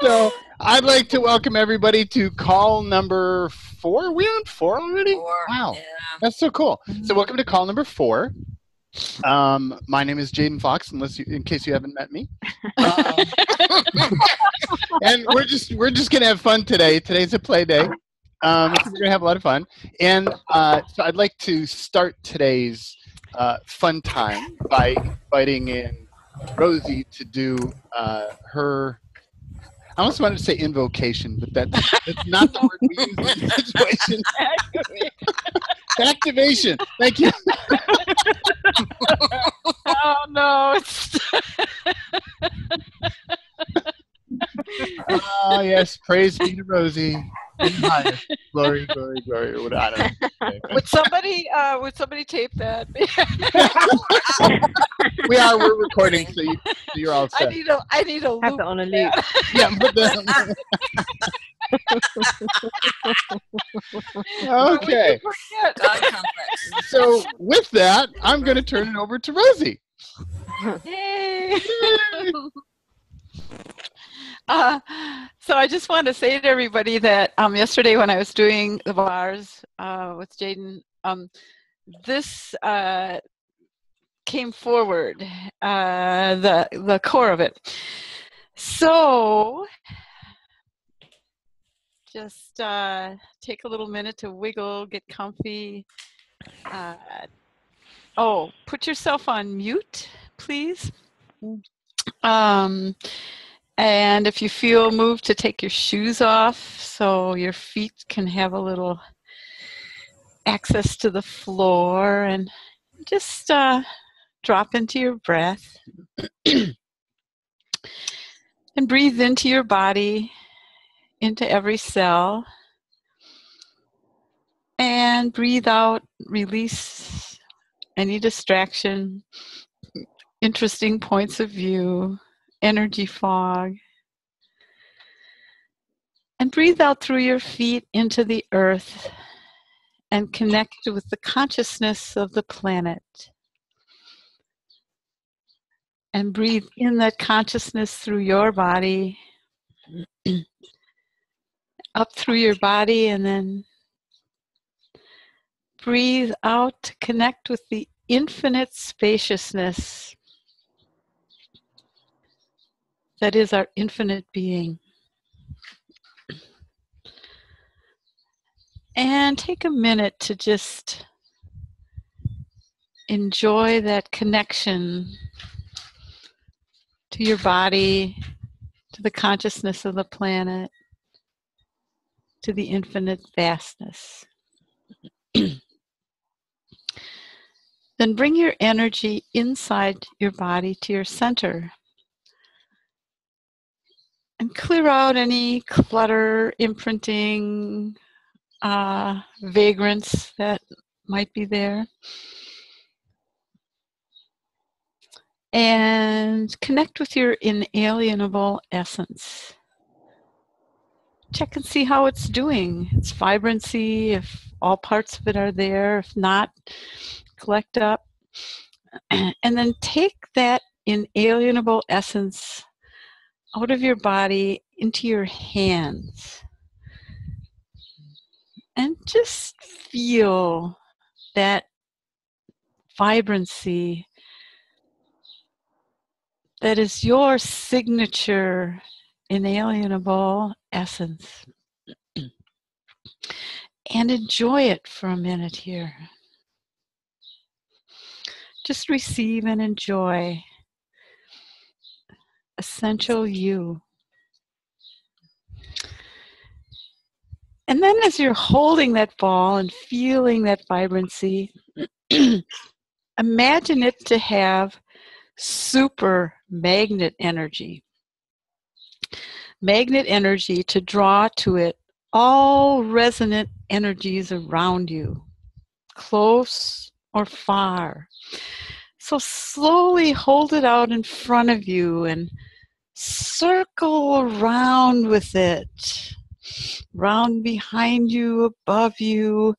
So I'd like to welcome everybody to call number 4. We're on 4 already? 4. Wow. Yeah. That's so cool. So welcome to call number 4. My name is Jaden Fox, in case you haven't met me. And we're just gonna have fun today. Today's a play day. So we're gonna have a lot of fun. And so I'd like to start today's fun time by inviting in Rosie to do her. I almost wanted to say invocation, but that's not the word we use in this situation. Activation. Thank you. Oh no! Oh yes, praise be to Rosie. In the highest. Glory, glory, glory. Or what, I don't know. Would somebody tape that? We're recording, so you're all set. I need a loop. Have it on a loop. Yeah, put that on. Okay. God complex. So with that, I'm going to turn it over to Rosie. Yay! So I just want to say to everybody that yesterday when I was doing the bars with Jaden, this came forward, the core of it. So just take a little minute to wiggle, get comfy. Put yourself on mute, please. And if you feel moved, to take your shoes off so your feet can have a little access to the floor, and just drop into your breath and breathe into your body, into every cell, and breathe out, release any distraction, interesting points of view, energy fog, and breathe out through your feet into the earth and connect with the consciousness of the planet. And breathe in that consciousness through your body, up through your body, and then breathe out to connect with the infinite spaciousness that is our infinite being. And take a minute to just enjoy that connection to your body, to the consciousness of the planet, to the infinite vastness. Then bring your energy inside your body to your center. And clear out any clutter, imprinting, vagrants that might be there. And connect with your inalienable essence. Check and see how it's doing. Its vibrancy, if all parts of it are there. If not, collect up. And then take that inalienable essence out of your body into your hands. And just feel that vibrancy that is your signature inalienable essence. And enjoy it for a minute here. Just receive and enjoy essential you. And then as you're holding that ball and feeling that vibrancy, imagine it to have super magnet energy. Magnet energy to draw to it all resonant energies around you, close or far. So slowly hold it out in front of you and circle around with it, round behind you, above you,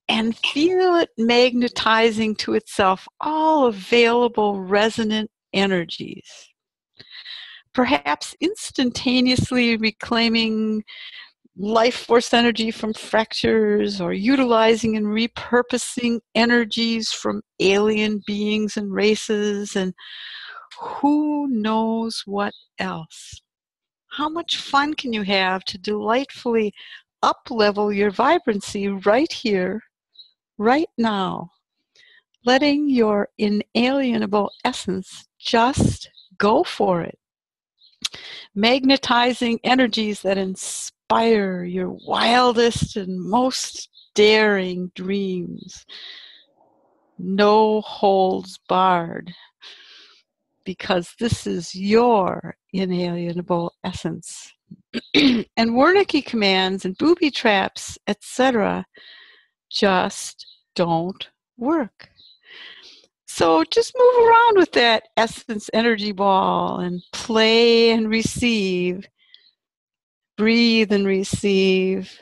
and feel it magnetizing to itself all available resonant energies. perhaps instantaneously reclaiming life force energy from fractures, or utilizing and repurposing energies from alien beings and races, and who knows what else. How much fun can you have to delightfully up-level your vibrancy right here, right now, letting your inalienable essence just go for it, magnetizing energies that inspire your wildest and most daring dreams. No holds barred, because this is your inalienable essence. And Wernicke commands and booby traps, etc., just don't work. So just move around with that essence energy ball and play and receive. Breathe and receive.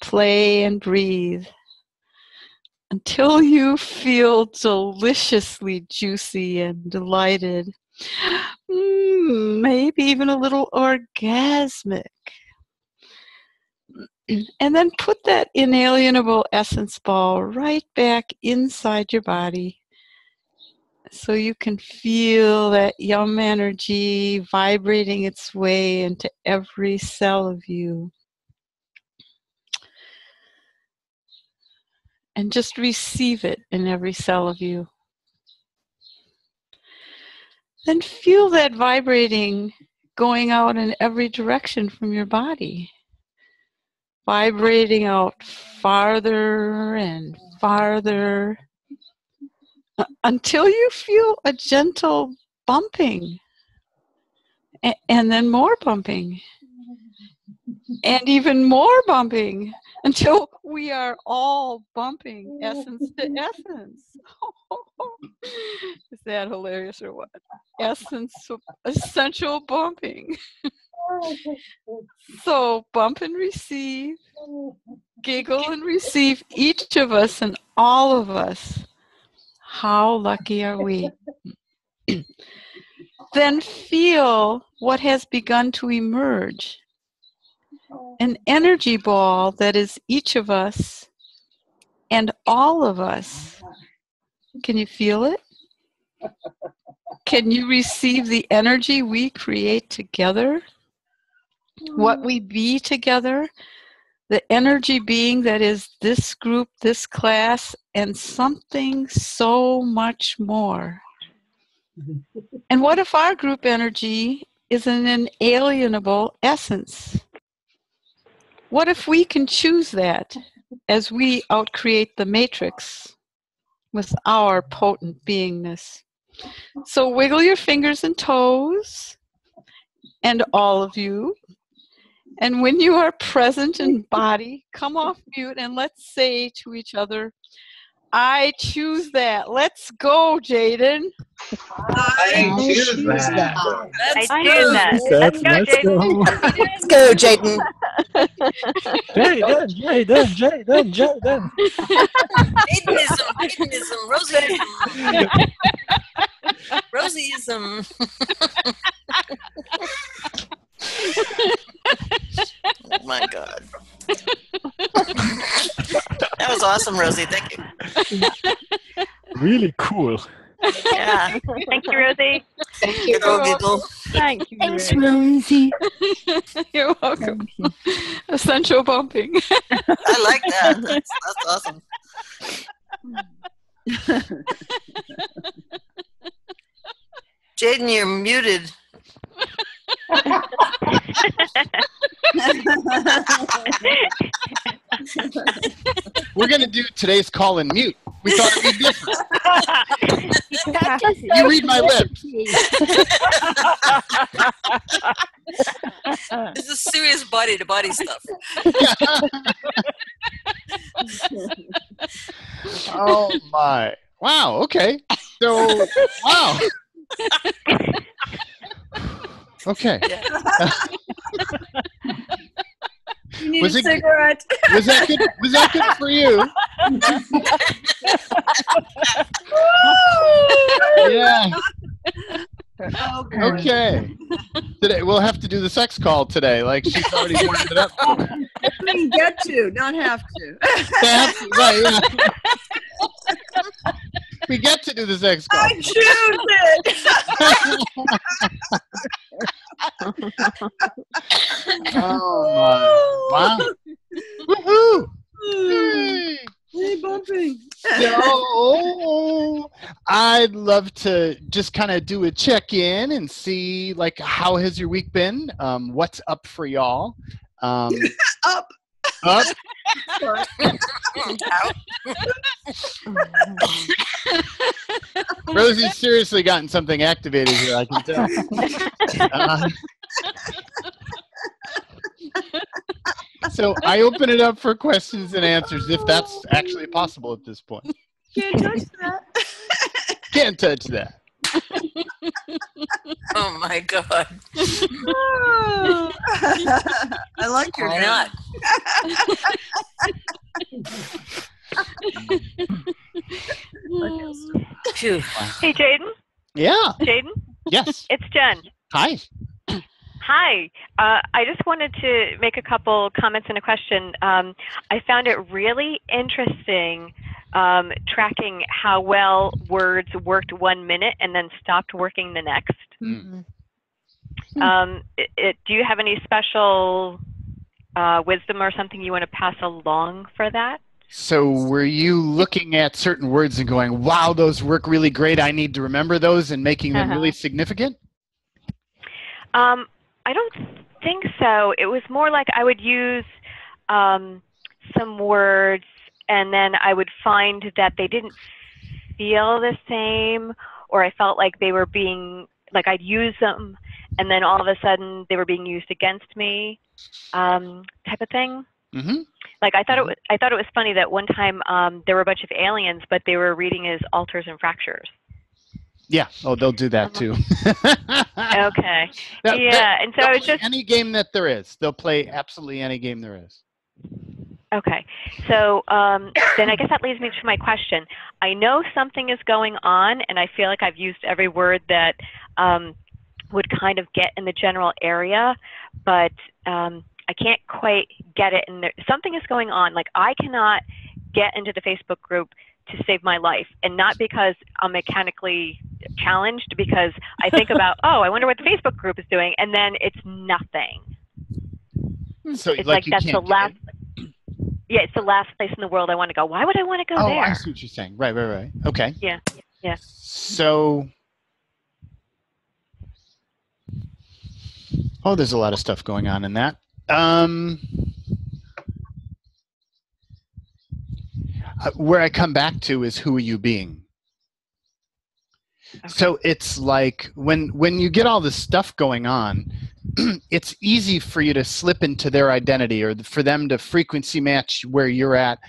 Play and breathe. Until you feel deliciously juicy and delighted. Maybe even a little orgasmic. And then put that inalienable essence ball right back inside your body, so you can feel that yum energy vibrating its way into every cell of you. And just receive it in every cell of you. Then feel that vibrating going out in every direction from your body. Vibrating out farther and farther until you feel a gentle bumping, and then more bumping, and even more bumping, until we are all bumping essence to essence. Is that hilarious or what? Essence, essential bumping. So bump and receive, giggle and receive, each of us and all of us. How lucky are we? Then feel what has begun to emerge. An energy ball that is each of us and all of us. Can you feel it? Can you receive the energy we create together? What we be together? The energy being that is this group, this class, and something so much more. And what if our group energy is an inalienable essence? What if we can choose that as we outcreate the matrix with our potent beingness? So wiggle your fingers and toes, and all of you. And when you are present in body, come off mute and let's say to each other, I choose that. Let's go, Jaden. I choose that. Let's I do do that. Let's go, Jaden. Let's go, Jaden. Jaden. Jaydenism, Rosieism. Oh my God. That was awesome, Rosie. Thank you. Really cool. Yeah. Thank you, Rosie. Thank you. Giggle. Thank you. Thanks, Rosie. You're welcome. Essential bumping. I like that. That's awesome. Jaden, you're muted. We're going to do today's call in mute. We thought it'd be different. You read my lips. This is serious body-to-body stuff. Oh, my. Wow, okay. So, wow. Okay. Yeah. You need a cigarette. Was that good? Was that good for you? Yeah. Okay. Okay. Today we'll have to do the sex call today. Like she's already warmed it up. I mean, get to, not have to. Right, yeah. We get to do the sex call. I choose it. Oh my! Wow! Woohoo! Yay. Hey, bumping. So I'd love to just kind of do a check-in and see, like, how has your week been? What's up for y'all? Up. Up. Rosie's seriously gotten something activated here, I can tell. So I open it up for questions and answers, if that's actually possible at this point. Can't touch that. Can't touch that. Oh my God. I like your Why not? Phew. Hey, Jaden. Yeah. Jaden, Yes. it's Jen. Hi. Hi. I just wanted to make a couple comments and a question. I found it really interesting tracking how well words worked 1 minute and then stopped working the next. Mm. Do you have any special wisdom or something you want to pass along for that? So were you looking at certain words and going, wow, those work really great, I need to remember those, and making them really significant? I don't think so. It was more like I would use some words and then I would find that they didn't feel the same, or I felt like they were being, like I'd use them and then all of a sudden they were being used against me, type of thing. Mm-hmm. Like I thought it was funny that one time there were a bunch of aliens, but they were reading as alters and fractures. Yeah. Oh, they'll do that too. Okay. Yeah, and so I was just any game that there is. They'll play absolutely any game there is. okay. So then I guess that leads me to my question. I know something is going on, and I feel like I've used every word that would kind of get in the general area, but I can't quite get it. And something is going on. Like I cannot get into the Facebook group to save my life, and not because I'm mechanically challenged, because I think about, oh, I wonder what the Facebook group is doing, and then it's nothing. So It's like that's the last. Yeah, it's the last place in the world I want to go. Why would I want to go there? I see what you're saying. Right. Okay. Yeah. So, there's a lot of stuff going on in that. Where I come back to is, who are you being? Okay. So it's like when you get all this stuff going on, it's easy for you to slip into their identity, or for them to frequency match where you're at,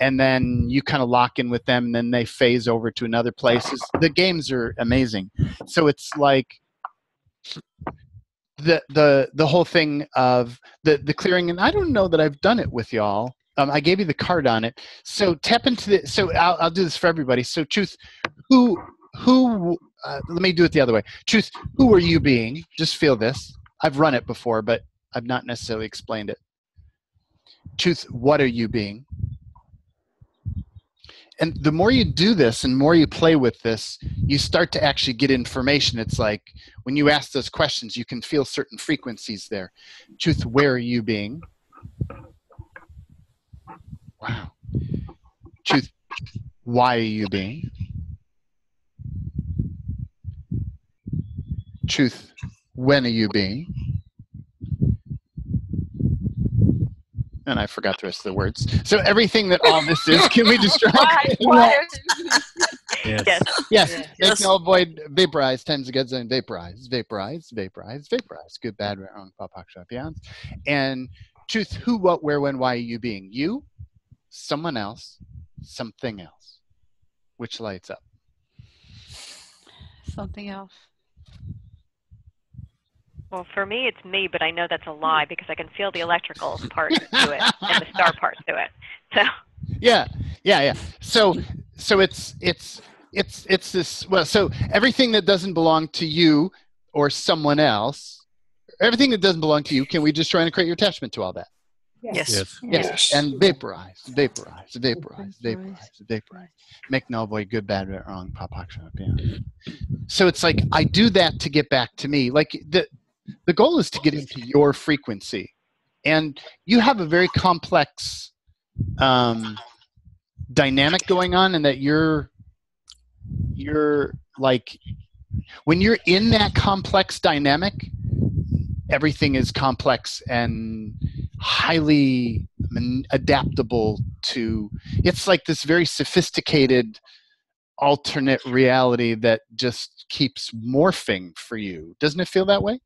and then you kind of lock in with them, and then they phase over to another place. The games are amazing. So it's like the whole thing of the clearing, and I don't know that I've done it with y'all. I gave you the card on it. So tap into the. So I'll do this for everybody. So Truth, who? Let me do it the other way. Truth, who are you being? Just feel this. I've run it before, but I've not necessarily explained it. Truth, what are you being? And the more you do this and more you play with this, you start to actually get information. It's like when you ask those questions, you can feel certain frequencies there. Truth, where are you being? Wow. Truth, why are you being? Truth, when are you being? And I forgot the rest of the words. So everything that all this is, can we describe? Yes. Make null, void, vaporize, times the godzone, vaporize. Good, bad, wrong, pop, shop, beyond. And truth, who, what, where, when, why are you being? You, someone else, something else. Which lights up? Something else. Well, for me, it's me, but I know that's a lie because I can feel the electrical part to it and the star part to it. So. Yeah. So it's this. Well, so everything that doesn't belong to you, or someone else, everything that doesn't belong to you, can we just try and create your attachment to all that? Yes. Yes. And vaporize. Make null, void, good, bad, right, wrong, pop, beyond. So it's like I do that to get back to me. Like the goal is to get into your frequency. And you have a very complex dynamic going on, and that you're like, when you're in that complex dynamic, everything is complex and highly adaptable to, it's like this very sophisticated alternate reality that just keeps morphing for you. Doesn't it feel that way?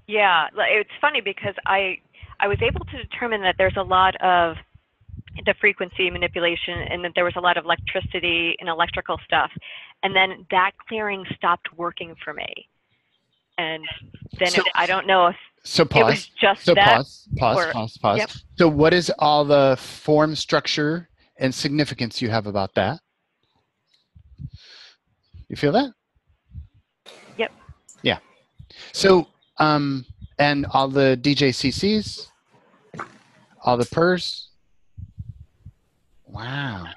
Yeah, it's funny because I was able to determine that there's a lot of the frequency manipulation, and that there was a lot of electricity and electrical stuff, and then that clearing stopped working for me. And then I don't know if it was just that. Pause. Yep. So what is all the form, structure, and significance you have about that? You feel that? Yep. Yeah. So, and all the DJCCs, all the PERS. Wow.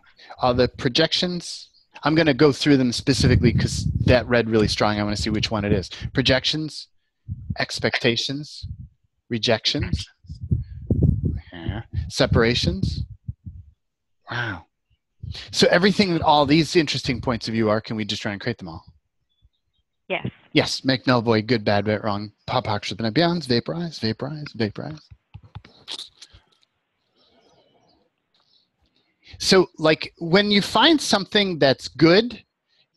All the projections. I'm going to go through them specifically because that read really strong. I want to see which one it is. Projections, expectations, rejections, separations. Wow. So everything that all these interesting points of view are, can we just try and create them all? Yes. Yes. Make null, void, good, bad, right, wrong, pop, beyond, vaporize. So, like, when you find something that's good,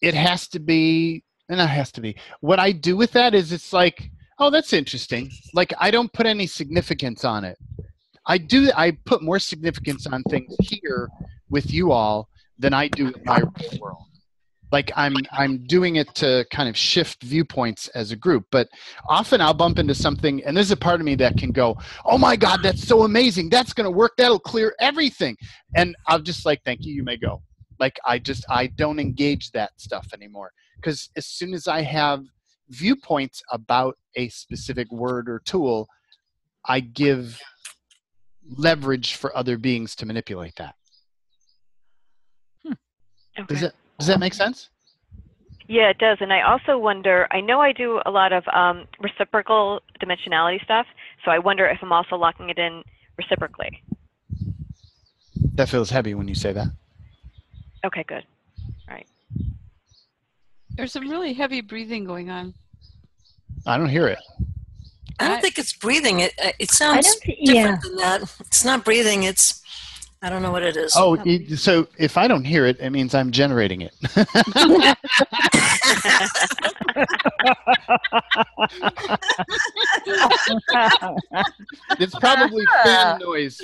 it has to be, and it has to be. What I do with that is it's like, oh, that's interesting. Like, I don't put any significance on it. I put more significance on things here with you all than I do in my real world. Like, I'm doing it to kind of shift viewpoints as a group, but often I'll bump into something, and there's a part of me that can go, oh my God, that's so amazing. That's going to work. That'll clear everything. And I'll just like, thank you, you may go. Like, I don't engage that stuff anymore. Because as soon as I have viewpoints about a specific word or tool, I give leverage for other beings to manipulate that. Okay. Does that make sense? Yeah, it does. And I also wonder, I know I do a lot of reciprocal dimensionality stuff, so I wonder if I'm also locking it in reciprocally. That feels heavy when you say that. Okay, good. All right. There's some really heavy breathing going on. I don't hear it. I don't think it's breathing. It sounds different than that. It's not breathing. It's, I don't know what it is. Oh, so if I don't hear it, it means I'm generating it. It's probably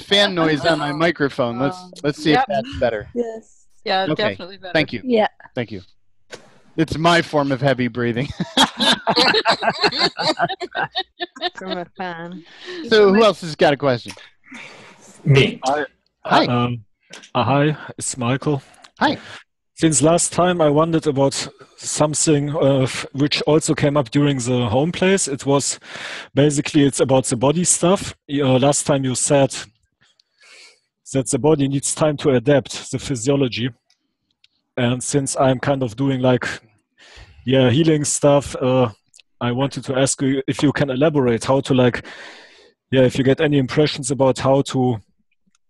fan noise on my microphone. Let's see if that's better. Yes. Yeah, Okay. definitely better. Thank you. Yeah. Thank you. It's my form of heavy breathing. From a fan. So who else has got a question? Me. Hi. Hi, it's Michael. Hi. Since last time I wondered about something which also came up during the home plays. It was basically, it's about the body stuff. Last time you said that the body needs time to adapt the physiology. And since I'm kind of doing like, healing stuff, I wanted to ask you if you can elaborate how to like, if you get any impressions about how to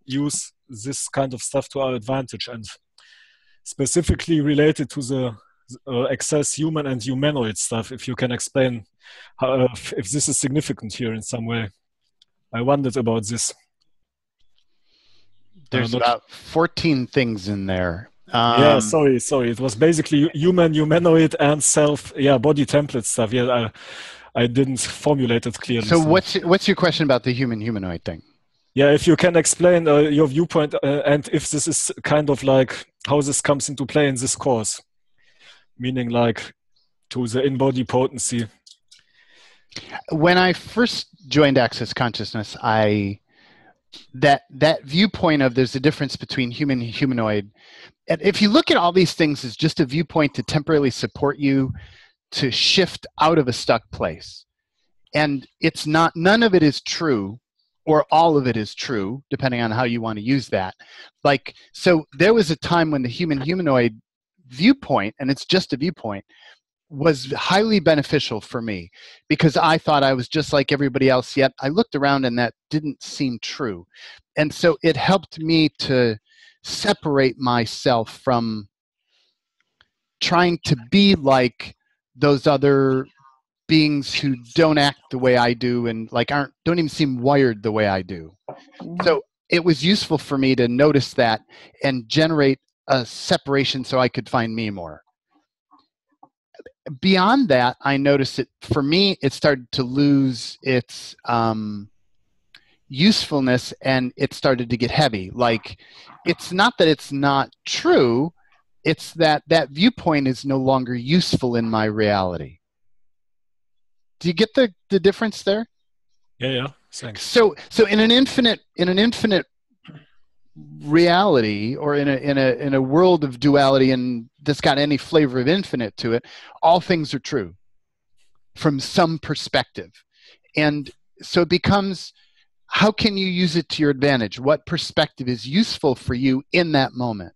use this kind of stuff to our advantage, and specifically related to the excess human and humanoid stuff, if you can explain how, if this is significant here in some way. I wondered about this. There's about 14 things in there. Sorry. It was basically human, humanoid, and self, body template stuff. I didn't formulate it clearly. So what's your question about the human humanoid thing? Yeah, if you can explain your viewpoint and if this is kind of like how this comes into play in this course, meaning like to the in-body potency. When I first joined Access Consciousness, that viewpoint of there's a difference between human and humanoid. And if you look at all these things as just a viewpoint to temporarily support you to shift out of a stuck place. And it's not, none of it is true, or all of it is true, depending on how you want to use that. Like, so there was a time when the human-humanoid viewpoint, and it's just a viewpoint, was highly beneficial for me, because I thought I was just like everybody else, yet I looked around and that didn't seem true. And so it helped me to separate myself from trying to be like those other beings who don't act the way I do, and like don't even seem wired the way I do. So it was useful for me to notice that and generate a separation so I could find me more. Beyond that, I noticed it, for me, it started to lose its usefulness, and it started to get heavy. Like, it's not that it's not true, it's that that viewpoint is no longer useful in my reality. Do you get the difference there? Yeah, thanks. So in an infinite reality, or in a world of duality and that's got any flavor of infinite to it, all things are true from some perspective. And so it becomes, how can you use it to your advantage? What perspective is useful for you in that moment?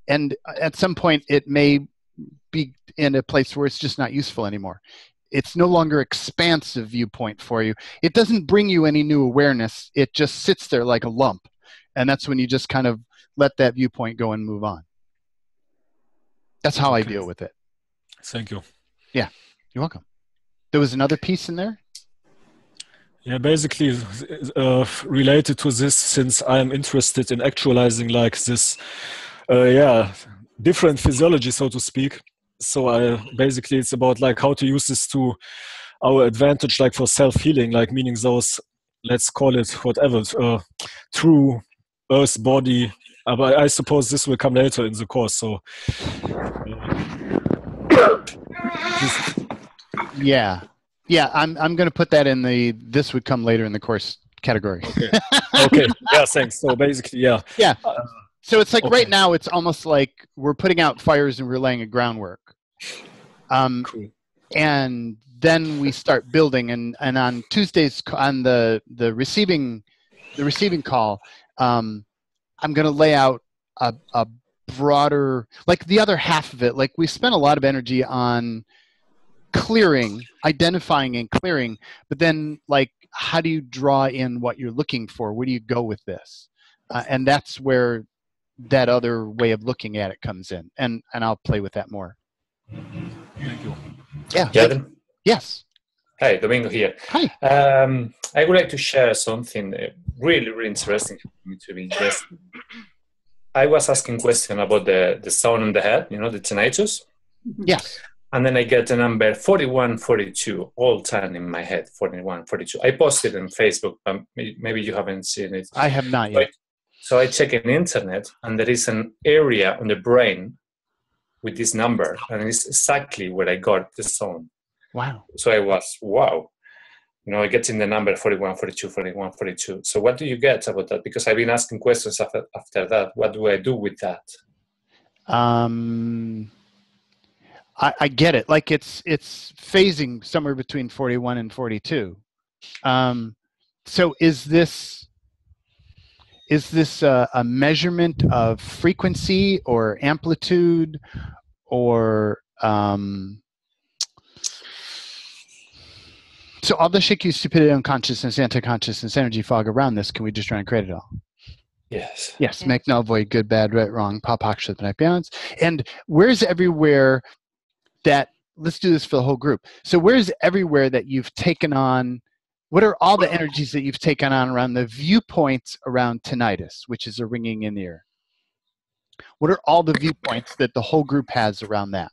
And at some point it may be in a place where it's just not useful anymore. It's no longer expansive viewpoint for you. It doesn't bring you any new awareness. It just sits there like a lump. And that's when you just kind of let that viewpoint go and move on. That's how I deal with it. Thank you. Yeah, you're welcome. There was another piece in there? Yeah, basically related to this, since I'm interested in actualizing like this, different physiology, so to speak. So basically it's about like how to use this to our advantage, like for self-healing, like meaning those, let's call it whatever, true Earth body. But I suppose this will come later in the course. So yeah, I'm going to put that in the "this would come later in the course" category. Okay. Yeah, thanks. So basically, yeah. So it's like right now, it's almost like we're putting out fires and we're laying a groundwork. Cool. And then we start building, and on Tuesdays on the receiving call, I'm going to lay out a broader, like the other half of it. Like, we spent a lot of energy on clearing, identifying and clearing, but then like, how do you draw in what you're looking for? Where do you go with this? And that's where that other way of looking at it comes in, and I'll play with that more. Thank you. Yeah. Jaden? Yes. Hi, Domingo here. Hi. I would like to share something really, really interesting for me to be interested. I was asking question about the sound in the head, the tinnitus. Yes. And then I get the number 4142 all time in my head, 4142. I posted on Facebook, but maybe you haven't seen it. I have not yet. So I check in internet, and there is an area on the brain with this number, and it's exactly where I got the sound. Wow. So I was, wow. I get in the number 4142, 4142. So what do you get about that? Because I've been asking questions after that. What do I do with that? I get it. Like, it's phasing somewhere between 41 and 42. So is this a measurement of frequency or amplitude, or so all the shit, stupidity, unconsciousness, anti-consciousness, energy fog around this, can we just try and create it all? Yes. Yes, make, null, void, good, bad, right, wrong, pop, hoc, shit, night, balance. And where's everywhere that, let's do this for the whole group. So where's everywhere that you've taken on, what are all the energies that you've taken on around the viewpoints around tinnitus, which is a ringing in the ear? What are all the viewpoints that the whole group has around that?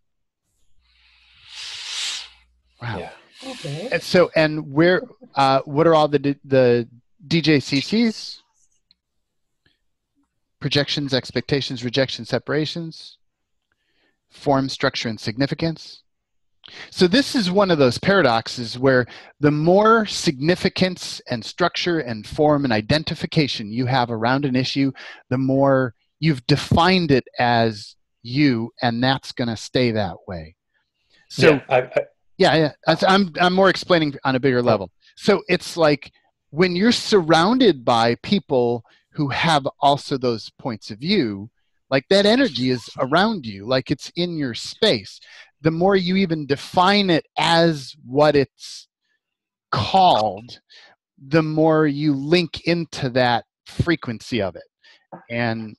Wow. Yeah. Okay. And so, and where, what are all the DJCCs? Projections, expectations, rejections, separations, form, structure, and significance. So this is one of those paradoxes where the more significance and structure and form and identification you have around an issue, the more you've defined it as you, and that's going to stay that way. So I'm more explaining on a bigger level. So it's like when you're surrounded by people who have also those points of view, like that energy is around you, like it's in your space. The more you even define it as what it's called, the more you link into that frequency of it. And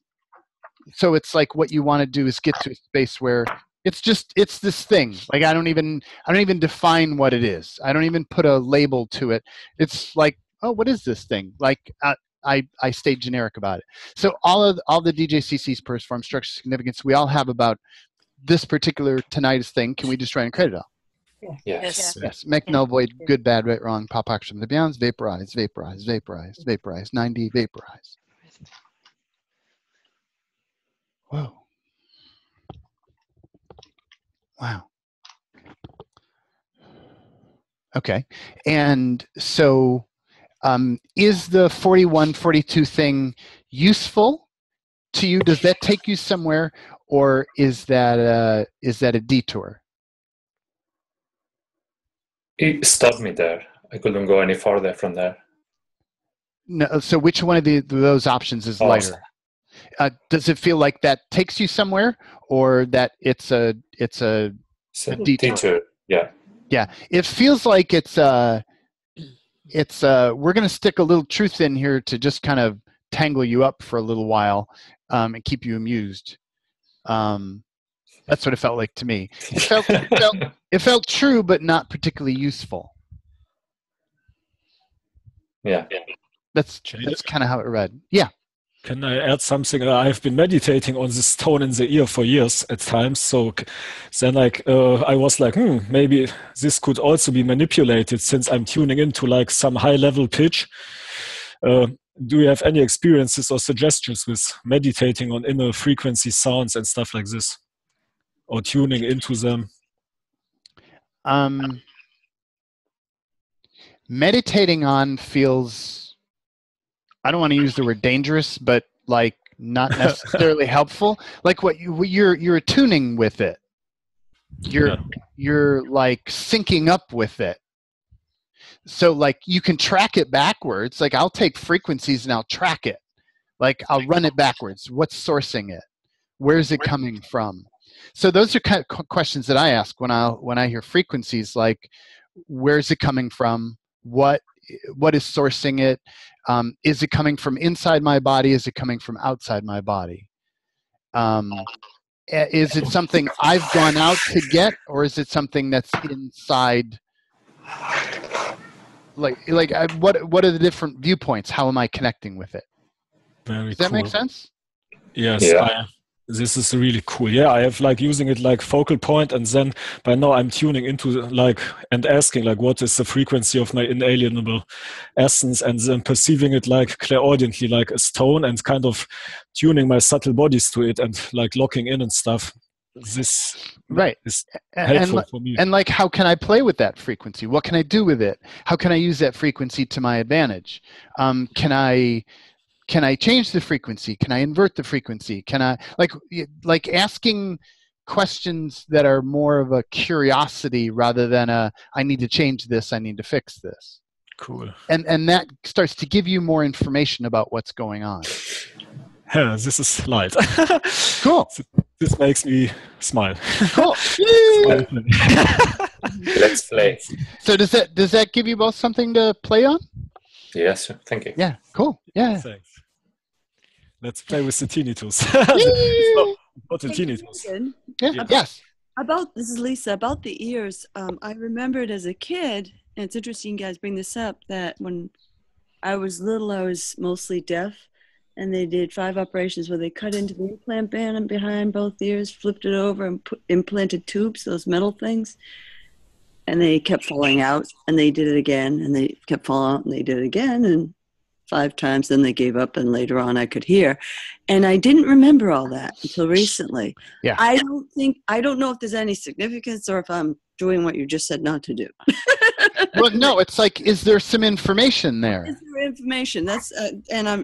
so it's like what you want to do is get to a space where it's this thing. Like I don't even define what it is. I don't even put a label to it. It's like, oh, what is this thing? Like I stay generic about it. So all the DJCCs per form structure significance, we all have about this particular tinnitus thing. Can we just try and create it all? Yes. Make, null, void, good, bad, right, wrong, pop, action, the beyonds, vaporize, 9D, vaporize. Whoa. Wow. Okay. And so is the 4142 thing useful to you? Does that take you somewhere, or is that a detour? It stopped me there. I couldn't go any further from there. No. So which one of those options is lighter? Does it feel like that takes you somewhere, or that it's a detour? Yeah. Yeah. It feels like it's we're going to stick a little truth in here to just kind of tangle you up for a little while and keep you amused. That's what it felt like to me. It felt true, but not particularly useful. Yeah. That's kind of how it read. Yeah. Can I add something? I've been meditating on this tone in the ear for years at times. So then I was like, maybe this could also be manipulated since I'm tuning into like some high level pitch. Do you have any experiences or suggestions with meditating on inner frequency sounds and stuff like this? Or tuning into them? Meditating on feels, I don't want to use the word dangerous, but like not necessarily helpful. Like you're attuning with it. You're like syncing up with it. So like you can track it backwards. Like I'll take frequencies and I'll track it. Like I'll run it backwards. What's sourcing it? Where's it coming from? So those are kind of questions that I ask when I hear frequencies. Like, where's it coming from? What is sourcing it? Is it coming from inside my body? Is it coming from outside my body? Is it something I've gone out to get, or is it something that's inside? What are the different viewpoints? How am I connecting with it? Very Does that cool. make sense? Yes. Yeah. This is really cool. Yeah, I have like using it like focal point, and then by now I'm tuning into like and asking like what is the frequency of my inalienable essence, and then perceiving it like clairaudiently, like a stone, and kind of tuning my subtle bodies to it and like locking in and stuff. This is helpful for me. And like, how can I play with that frequency? What can I do with it? How can I use that frequency to my advantage? Can I change the frequency? Can I invert the frequency? Can I like asking questions that are more of a curiosity rather than I need to change this, I need to fix this. Cool. And that starts to give you more information about what's going on. Yeah, this is light. Cool. This makes me smile. Cool. Let's play. So does that give you both something to play on? Yes, thank you. Yeah, cool. Yeah. Thanks. Let's play with the tinnitus. Not the tinnitus. Yeah. Yes. This is Lisa. About the ears, I remembered as a kid, and it's interesting you guys bring this up, that when I was little, I was mostly deaf, and they did 5 operations where they cut into the implant band behind both ears, flipped it over, and implanted tubes, those metal things. And they kept falling out, and they did it again, and they kept falling out, and they did it again, and 5 times, then they gave up, and later on I could hear. And I didn't remember all that until recently. Yeah. I don't know if there's any significance or if I'm doing what you just said not to do. Well, no, it's like, is there some information there? Is there information? That's, and I'm,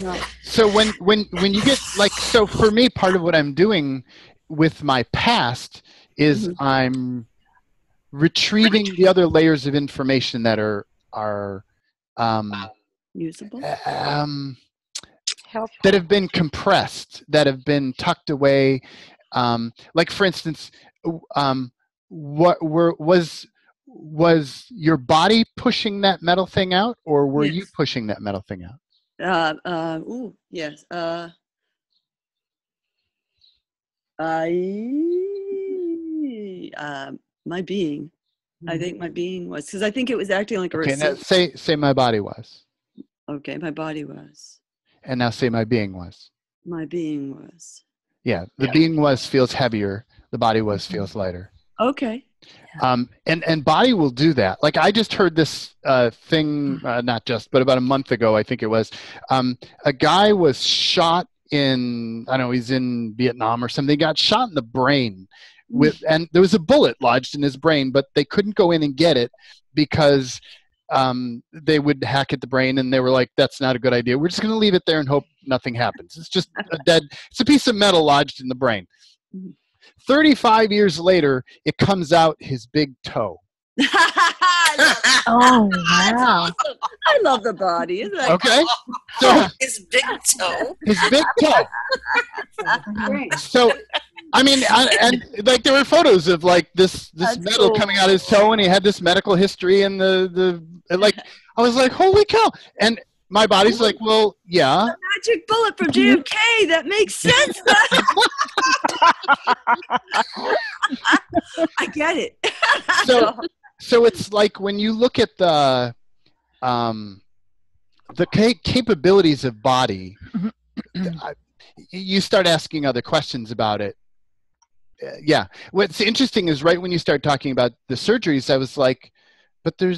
no. So when you get, like, so for me, part of what I'm doing with my past is I'm retrieving the other layers of information that are usable, that have been compressed, that have been tucked away. Like for instance, was your body pushing that metal thing out, or were you pushing that metal thing out? Yes. My being. I think my being was, because I think it was acting like a receiver. Now say my body was. Okay, my body was. And now say my being was. My being was. Yeah, the being was feels heavier. The body was feels lighter. Okay. And body will do that. Like I just heard this thing, not just, but about a month ago, I think it was. A guy was shot in, I don't know, he's in Vietnam or something. He got shot in the brain and there was a bullet lodged in his brain, but they couldn't go in and get it because they would hack at the brain, and they were like, that's not a good idea. We're just going to leave it there and hope nothing happens. It's just it's a piece of metal lodged in the brain. 35 years later, it comes out his big toe. Oh, wow. I love the body. Isn't that okay. So his big toe. His big toe. So, I mean, and like there were photos of like this metal coming out of his toe, and he had this medical history, and like I was like, holy cow! And my body's like, well, yeah. The magic bullet from JFK. That makes sense. I get it. So it's like when you look at the capabilities of body, you start asking other questions about it. Yeah. What's interesting is right when you start talking about the surgeries, I was like, but there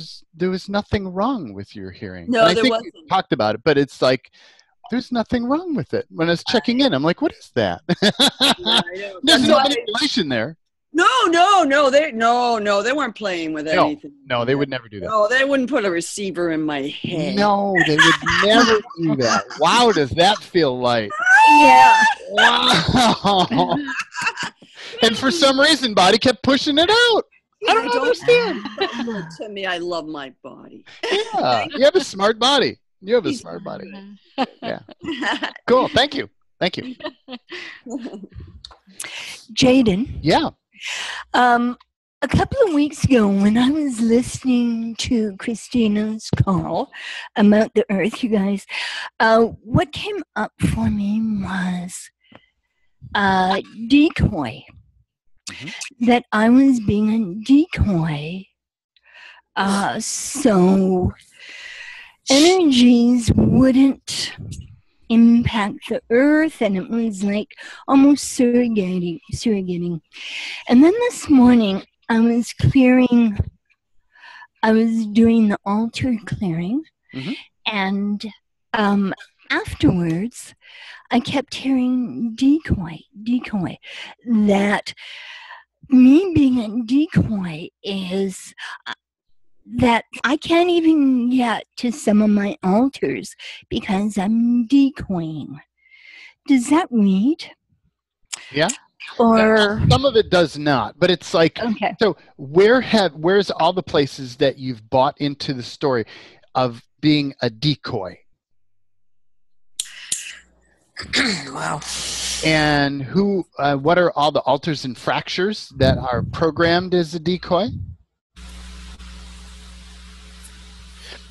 was nothing wrong with your hearing. No, and there wasn't. We talked about it, but it's like, there's nothing wrong with it. When I was checking in, I'm like, what is that? There's no manipulation there. No, they weren't playing with anything. No, they would never do that. No, they wouldn't put a receiver in my head. No, they would never do that. Wow, does that feel like? Yeah. Wow. And for some reason, body kept pushing it out. I don't understand. To me, I love my body. Yeah, you have a smart body. You have a smart body. Yeah. Cool. Thank you. Thank you. Jaden. Yeah. A couple of weeks ago, when I was listening to Christina's call about the Earth, you guys, what came up for me was decoy. That I was being a decoy. So energies wouldn't impact the Earth, and it was like almost surrogating. And then this morning, I was doing the altar clearing, and afterwards, I kept hearing decoy, that me being a decoy is that I can't even get to some of my altars because I'm decoying. Does that read? Yeah. Or some of it does not, but it's like, okay. So where's all the places that you've bought into the story of being a decoy? Wow. And what are all the altars and fractures that are programmed as a decoy?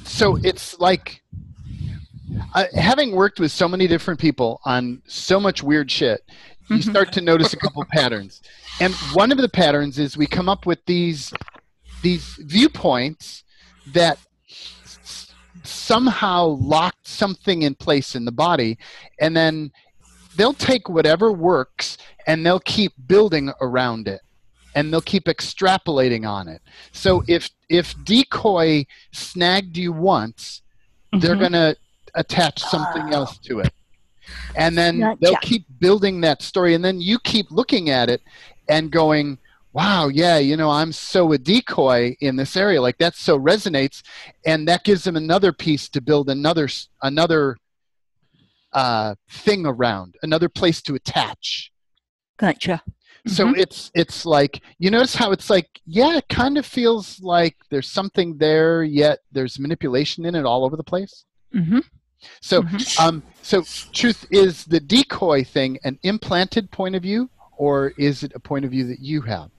So it's like, having worked with so many different people on so much weird shit, you start to notice a couple patterns. And one of the patterns is we come up with these viewpoints that somehow locked something in place in the body, and then they'll take whatever works and they'll keep building around it, and they'll keep extrapolating on it. So if decoy snagged you once, they're going to attach something else to it. And then they'll keep building that story, and then you keep looking at it and going, wow, yeah, I'm so a decoy in this area. Like that so resonates, and that gives them another piece to build another thing around, another place to attach. Gotcha. So it's like, you notice how it's like, yeah, it kind of feels like there's something there, yet there's manipulation in it all over the place. So, so truth, is the decoy thing an implanted point of view, or is it a point of view that you have?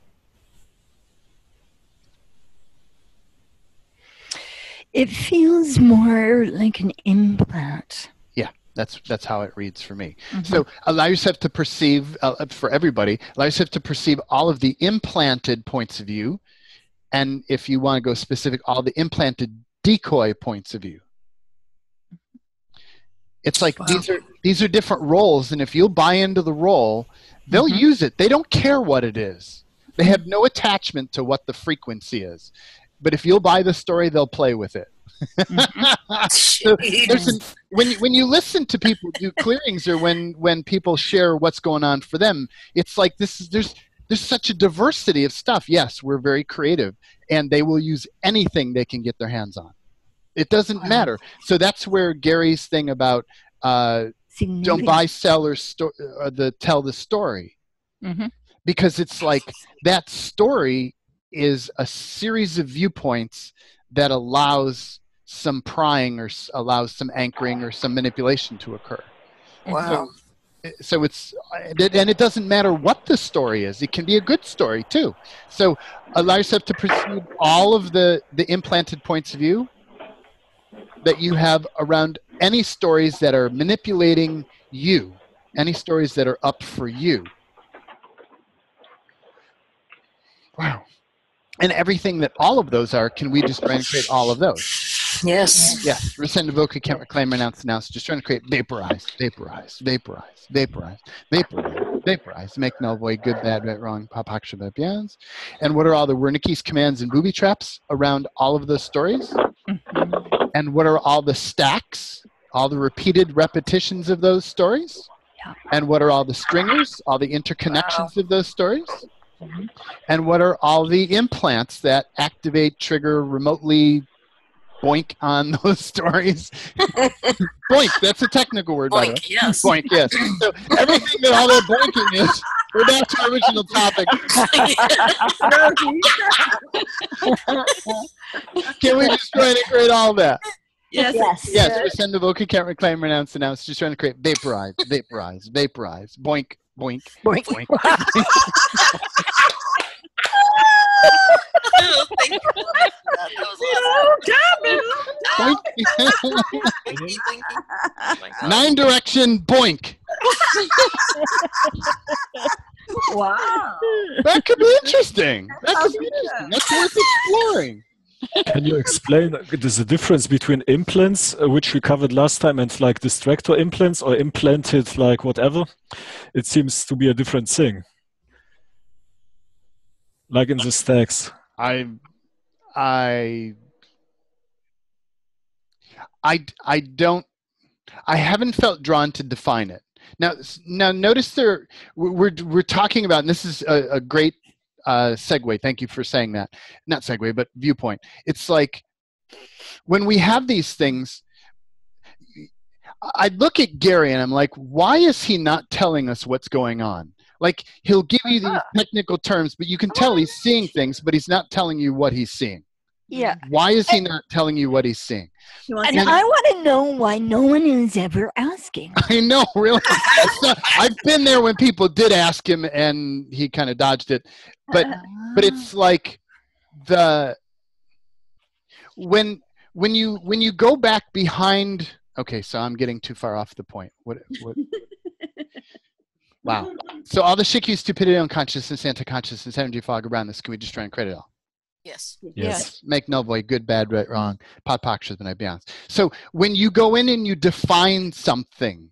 It feels more like an implant. Yeah, that's how it reads for me. So allow yourself to perceive, for everybody, allow yourself to perceive all of the implanted points of view, and if you want to go specific, all the implanted decoy points of view. It's like these are different roles, and if you'll buy into the role, they'll use it. They don't care what it is. They have no attachment to what the frequency is. But if you'll buy the story, they'll play with it. So when you listen to people do clearings, or when people share what's going on for them, it's like there's such a diversity of stuff. Yes, we're very creative, and they will use anything they can get their hands on. It doesn't matter. So that's where Gary's thing about don't buy, sell, or tell the story. Because it's like that story is a series of viewpoints that allows some prying, or allows some anchoring, or some manipulation to occur. Wow. So it's, and it doesn't matter what the story is. It can be a good story too. So allow yourself to perceive all of the implanted points of view that you have around any stories that are manipulating you, any stories that are up for you. Wow. And everything that all of those are, can we just try and create all of those? Yes. Yes. Rescind, revoke, can't reclaim, renounce, just trying to create vaporize, vaporize, vaporize, vaporize, vaporize, vaporize, make null, void, good, bad, right, wrong, pop, action, beyonds. And what are all the Wernicke's commands and booby traps around all of those stories? And what are all the stacks, all the repeated repetitions of those stories? And what are all the stringers, all the interconnections of those stories? And what are all the implants that activate, trigger, remotely boink on those stories? Boink, that's a technical word, by the way. Yes. Boink, yes. So everything that all that boinking is, we're back to our original topic. Can we just try to create all that? Yes. Yes, rescind, revoke, can't reclaim, renounce, just trying to create vaporize, vaporize, vaporize, boink, boink, boink, boink. Thank you. That was awesome. 9 direction boink. Wow. That could be interesting. That's worth exploring. Can you explain there's a difference between implants, which we covered last time, and like distractor implants, or implanted like whatever? It seems to be a different thing. Like in the stacks. I haven't felt drawn to define it. Now notice we're talking about, and this is a great segue. Thank you for saying that. Not segue, but viewpoint. It's like when we have these things, I look at Gary and I'm like, why is he not telling us what's going on? Like, he'll give you these technical terms, but you can tell he's seeing things, but he's not telling you what he's seeing. Yeah. Why is he not telling you what he's seeing? And I want to know why no one is ever asking. I know, really. I've been there when people did ask him, and he kind of dodged it. But it's like when you go back behind. Okay, so I'm getting too far off the point. What? Wow. So all the shikyu, stupidity, unconsciousness, anti-consciousness, energy fog around this, can we just try and create it all? Yes. Make null, void, good, bad, right, wrong, pot, pock, and I beyond. So when you go in and you define something,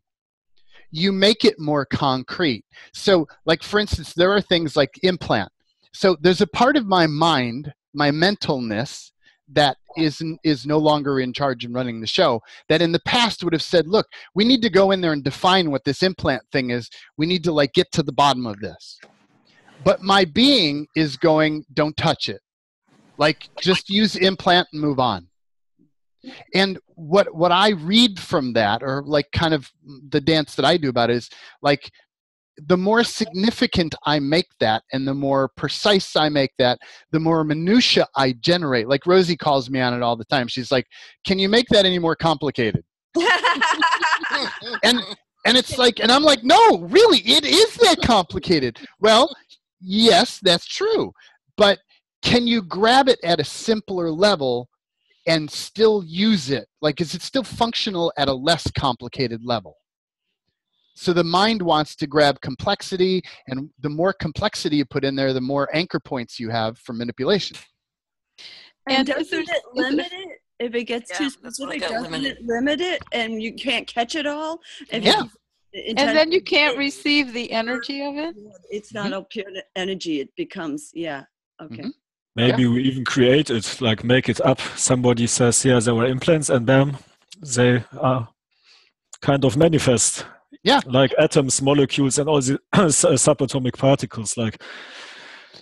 you make it more concrete. So like, for instance, there are things like implant. So there's a part of my mind, my mentalness, that is no longer in charge and running the show, that in the past would have said, look, we need to go in there and define what this implant thing is. We need to like get to the bottom of this. But my being is going, don't touch it. Like, just use implant and move on. And what I read from that, or like kind of the dance that I do about it, is like, the more significant I make that and the more precise I make that, the more minutia I generate. Like Rosie calls me on it all the time. She's like, can you make that any more complicated? and it's like, and I'm like, no, really, it is that complicated. Well, yes, that's true. But can you grab it at a simpler level and still use it? Like, is it still functional at a less complicated level? So the mind wants to grab complexity, and the more complexity you put in there, the more anchor points you have for manipulation. And doesn't it limit it? If it gets too specific, doesn't it limit it and you can't catch it all? And then you can't receive the energy of it? It's not all pure energy. It becomes, okay. Maybe we even create it, like make it up. Somebody says, yeah, there were implants, and bam, they are kind of manifest. Yeah. Like atoms, molecules, and all the subatomic particles. Like,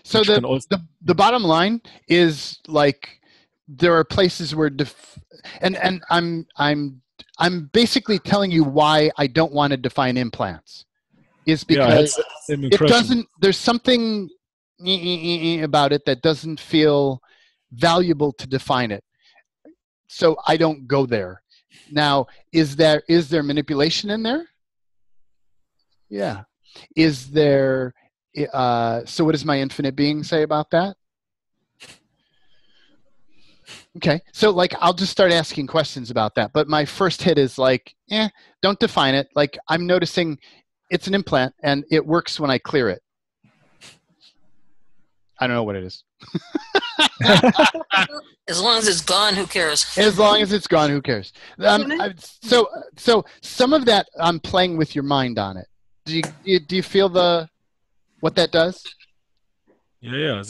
so the bottom line is, like, there are places where and I'm basically telling you why I don't want to define implants, is because it doesn't, there's something about it that doesn't feel valuable to define it. So I don't go there. Now, is there manipulation in there? Yeah. Is there, so what does my infinite being say about that? Okay, so like I'll just start asking questions about that. But my first hit is like, don't define it. Like, I'm noticing it's an implant and it works when I clear it. I don't know what it is. As long as it's gone, who cares? As long as it's gone, who cares? So some of that, I'm playing with your mind on it. Do you feel what that does? Yeah.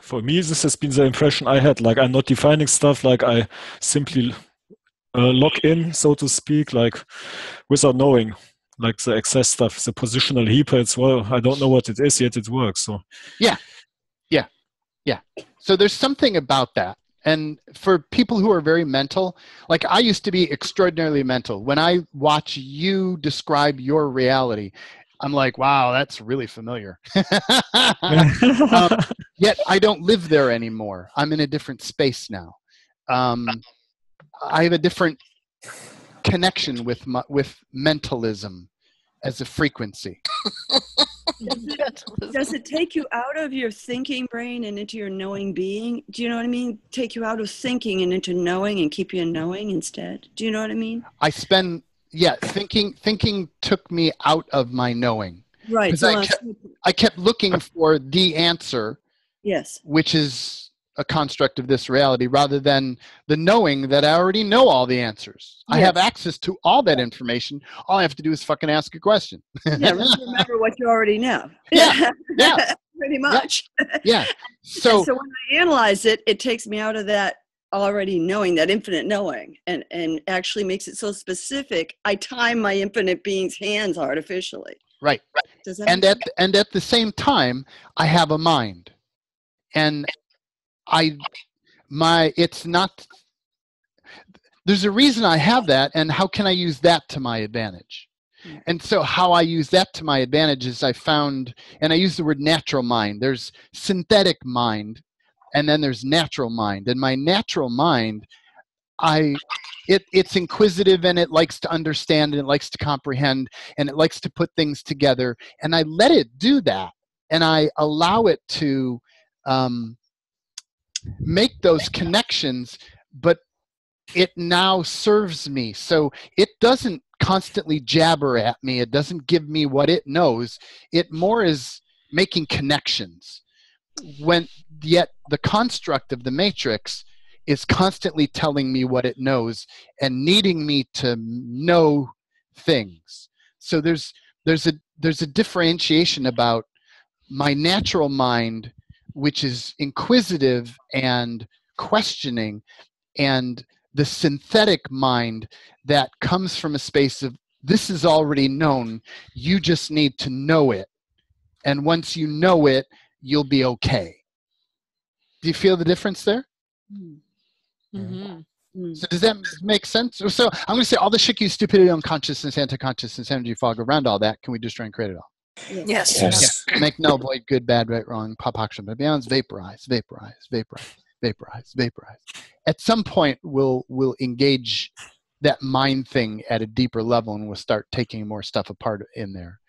For me, this has been the impression I had. Like, I'm not defining stuff. Like, I simply log in, so to speak, like without knowing, like the access stuff, the positional heap. I don't know what it is yet. It works. So yeah. So there's something about that. And for people who are very mental, like I used to be extraordinarily mental. When I watch you describe your reality, I'm like, wow, that's really familiar. Yet I don't live there anymore. I'm in a different space now. I have a different connection with mentalism as a frequency. Does it take you out of your thinking brain and into your knowing being? Do you know what I mean? Take you out of thinking and into knowing and keep you in knowing instead? Do you know what I mean? Thinking took me out of my knowing. Right. Because I kept looking for the answer. Yes. Which is a construct of this reality, rather than the knowing that I already know all the answers. Yes. I have access to all that information. All I have to do is fucking ask a question. Yeah, remember what you already know. Yeah. Pretty much. Yeah. So when I analyze it, it takes me out of that already knowing, that infinite knowing, and actually makes it so specific. I time my infinite being's hands artificially. Right. Does that and at the same time, I have a mind. And it's not, there's a reason I have that, and how can I use that to my advantage? And so how I use that to my advantage is I found, and I use the word natural mind. There's synthetic mind, and then there's natural mind. And my natural mind, it's inquisitive, and it likes to understand, and it likes to comprehend, and it likes to put things together. And I let it do that, and I allow it to make those connections, but it now serves me. So it doesn't constantly jabber at me. It doesn't give me what it knows. It more is making connections. Yet the construct of the matrix is constantly telling me what it knows and needing me to know things. So there's a differentiation about my natural mind, which is inquisitive and questioning, and the synthetic mind that comes from a space of, this is already known, you just need to know it. And once you know it, you'll be okay. Do you feel the difference there? Mm-hmm. So does that make sense? So I'm going to say all the shit, stupidity, unconsciousness, anti-consciousness, energy fog, around all that, can we just try and create it all? Yes. Yeah. Make, null, void, good, bad, right, wrong, pop, action, but beyond, vaporize, vaporize, vaporize, vaporize, vaporize. At some point, we'll engage that mind thing at a deeper level, and we'll start taking more stuff apart in there.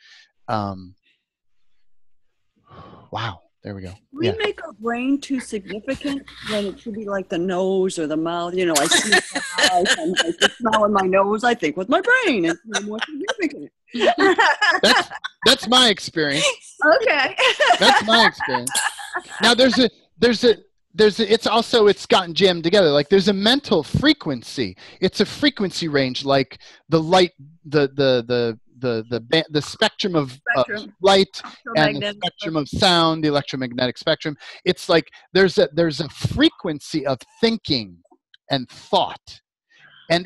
Wow. There we go. We make our brain too significant when it should be like the nose or the mouth. You know, I see my eyes and I smell in my nose. I think with my brain. It's more significant. That's my experience. Okay. That's my experience. Now it's gotten jammed together. Like there's a mental frequency. It's a frequency range, like the light, the spectrum of light and the spectrum of sound, the electromagnetic spectrum. It's like there's a frequency of thinking and thought, and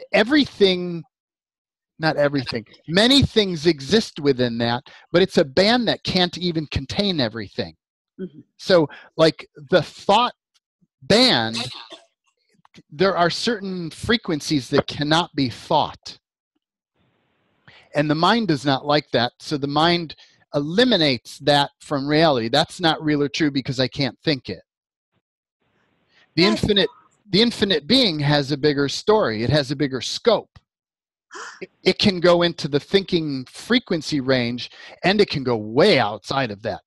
not everything, many things exist within that, but it's a band that can't even contain everything. Mm-hmm. So like the thought band, there are certain frequencies that cannot be thought. And the mind does not like that. So the mind eliminates that from reality. That's not real or true because I can't think it. The infinite being has a bigger story. It has a bigger scope. It can go into the thinking frequency range, and it can go way outside of that.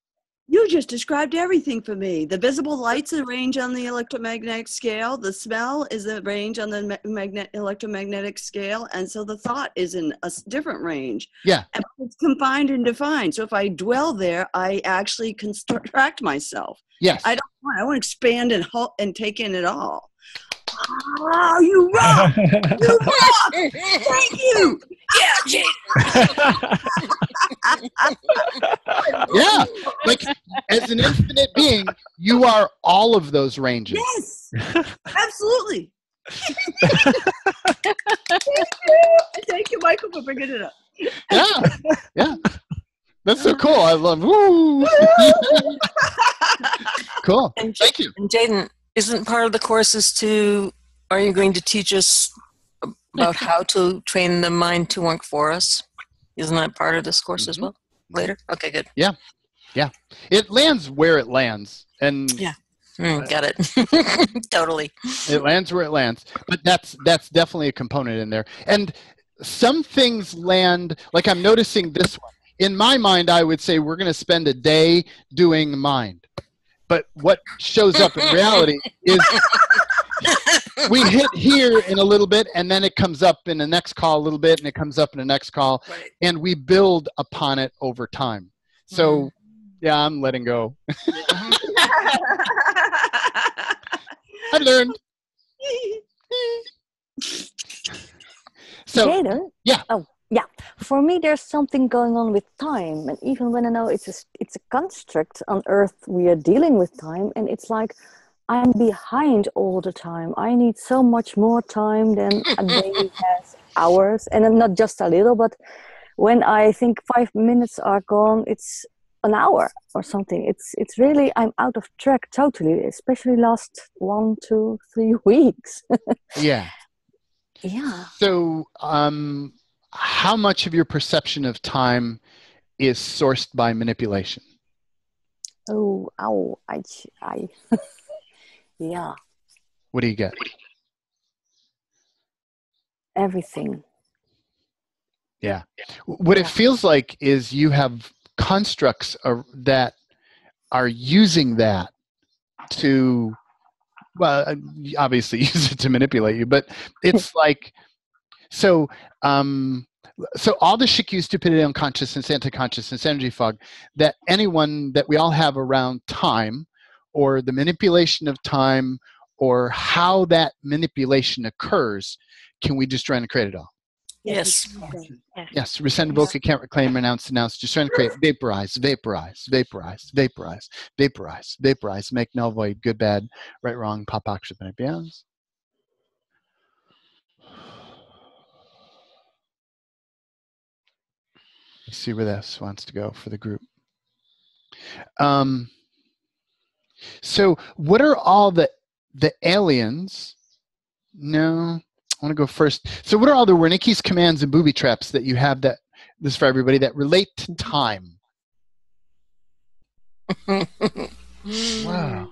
You just described everything for me. The visible light's a range on the electromagnetic scale. The smell is a range on the electromagnetic scale. And so the thought is in a different range. Yeah. And it's confined and defined. So if I dwell there, I actually contract myself. Yes. I want to expand and take in it all. Oh, you rock! You rock! Thank you! Yeah, Jaden. Yeah, like as an infinite being, you are all of those ranges. Yes, absolutely. Thank you, Michael, for bringing it up. Yeah. That's so cool. I love. Woo. Cool. Thank you. And Jaden, isn't part of the courses are you going to teach us about how to train the mind to work for us? Isn't that part of this course as well? Later? Okay, good. Yeah. It lands where it lands. And yeah. Got it. Totally. It lands where it lands. But that's definitely a component in there. And some things land, like I'm noticing this one. In my mind, I would say we're going to spend a day doing mind. But what shows up in reality is we hit here in a little bit, and then it comes up in the next call a little bit, and it comes up in the next call, right. And we build upon it over time. So, yeah, I'm letting go. I learned. So, Jaden? Yeah. Oh, yeah. For me, there's something going on with time, and even when I know it's a construct on Earth, we are dealing with time, and it's like I'm behind all the time. I need so much more time than a day has hours, and I'm not just a little, but when I think 5 minutes are gone, it's an hour or something. It's really, I'm out of track totally, especially last 1, 2, 3 weeks. Yeah. Yeah. So, how much of your perception of time is sourced by manipulation? Oh, ow, I yeah. What do you get? Everything. Yeah. What it feels like is you have constructs that are using that to, well, obviously use it to manipulate you, but it's like, so all the shit, stupidity, unconsciousness, anti-consciousness, energy fog, that we all have around time, or the manipulation of time, or how that manipulation occurs, can we just try and create it all? Yes. Yes. Rescind, revoke, can't reclaim, renounce, just trying to create, vaporize, make, null, void, good, bad, right, wrong, pop, action, beyonds. Let's see where this wants to go for the group. So what are all the aliens? No, I want to go first. So what are all the Wernicke's commands and booby traps that you have, that this is for everybody, that relate to time? Wow.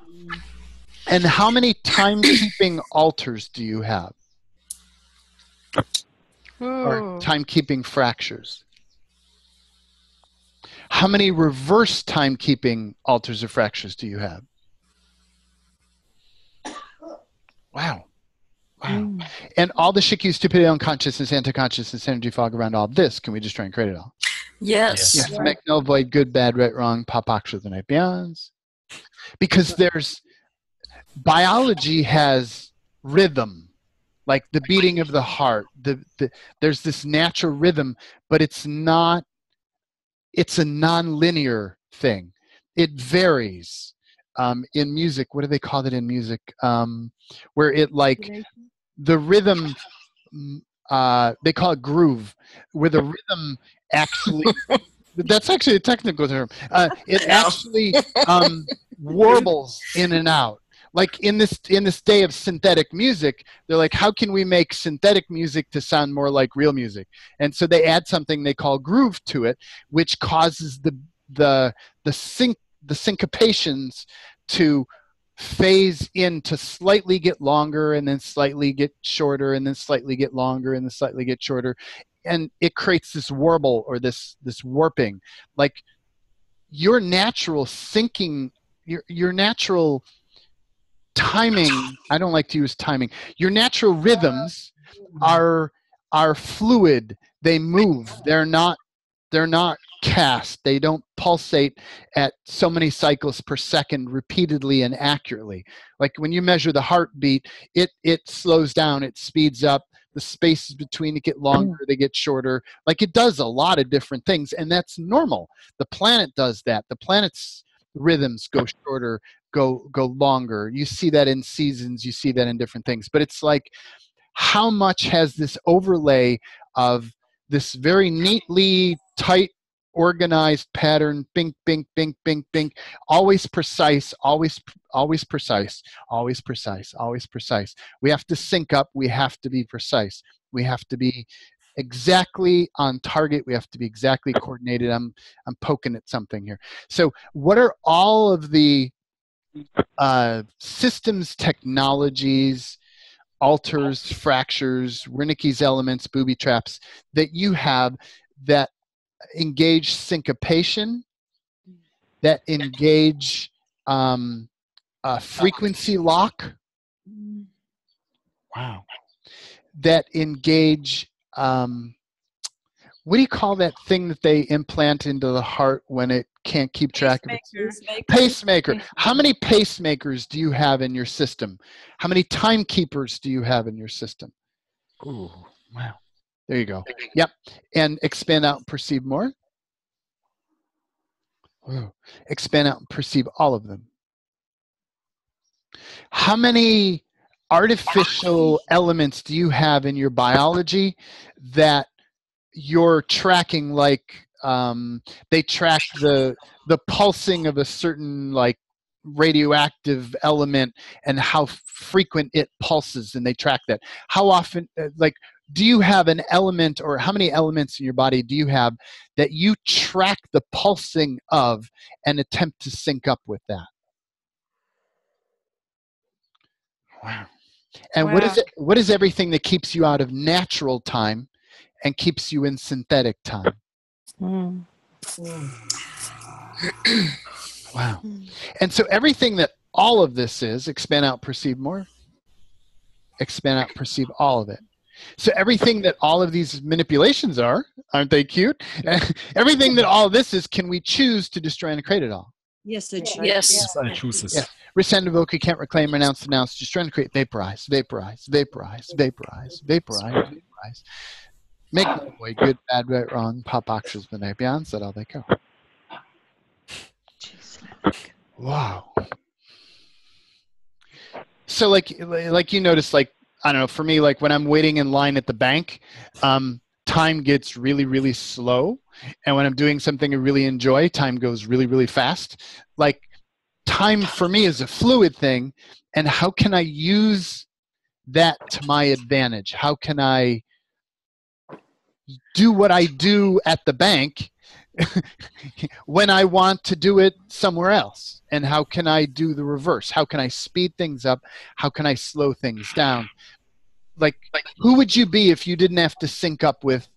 And how many timekeeping alters do you have? Or timekeeping fractures? How many reverse timekeeping alters or fractures do you have? Wow. Wow. And all the shikyu, stupidity, unconsciousness, anti-consciousness, energy fog around all this, can we just try and create it all? Yes. Yes. Make, null, void, good, bad, right, wrong, pop, akshas, and beyonds. Because biology has rhythm, like the beating of the heart. There's this natural rhythm, but it's a non-linear thing. It varies. In music, what do they call it in music? Where it the rhythm, they call it groove, where the rhythm actually, that's actually a technical term. It actually warbles in and out. Like in this day of synthetic music, they're like, how can we make synthetic music to sound more like real music? And so they add something they call groove to it, which causes the syncopations to phase in, to slightly get longer and then slightly get shorter and then slightly get longer and then slightly get shorter. And it creates this warble or this warping. Like your natural syncing, your natural timing, I don't like to use timing. Your natural rhythms are fluid. They move. They're not cast. They don't pulsate at so many cycles per second repeatedly and accurately. Like when you measure the heartbeat, it slows down, it speeds up. The spaces between it get longer, they get shorter. Like it does a lot of different things, and that's normal. The planet does that. The planet's rhythms go shorter, go longer. You see that in seasons, you see that in different things. But it's like, how much has this overlay of this very neatly tight organized pattern, bink, bink, bink, bink, bink, always precise, always precise, always precise, always precise. We have to sync up. We have to be precise. We have to be exactly on target. We have to be exactly coordinated. I'm poking at something here. So what are all of the systems, technologies, alters, fractures, Wernicke's elements, booby traps that you have that engage syncopation, that engage frequency lock? Wow. That engage, what do you call that thing that they implant into the heart when it can't keep track of it? Pacemaker. How many pacemakers do you have in your system? How many timekeepers do you have in your system? Ooh, wow. There you go. Yep. And expand out and perceive more. Ooh. Expand out and perceive all of them. How many artificial elements do you have in your biology that you're tracking? Like they track the pulsing of a certain like radioactive element and how frequent it pulses, and they track that. How often, like, do you have an element, or how many elements in your body do you have that you track the pulsing of and attempt to sync up with that? Wow. And Wow. what is everything that keeps you out of natural time and keeps you in synthetic time? Wow. And so everything that all of this is, expand out, perceive more. Expand out, perceive all of it. So everything that all of these manipulations are, aren't they cute? Everything that all of this is, can we choose to destroy and create it all? Yes, I choose. Yes. I choose this. Yeah. Rescind, revoke, recant, reclaim, renounce, denounce, destroy and create, vaporize, vaporize, vaporize, vaporize, vaporize, vaporize. Make no way, good, bad, right, wrong, pop, akshas, vinay, beyond, that all they go. Wow. So like you notice, like, I don't know, for me, like when I'm waiting in line at the bank, time gets really, really slow. And when I'm doing something I really enjoy, time goes really, really fast. Like time for me is a fluid thing. And how can I use that to my advantage? How can I do what I do at the bank when I want to do it somewhere else? And how can I do the reverse? How can I speed things up? How can I slow things down? Like who would you be if you didn't have to sync up with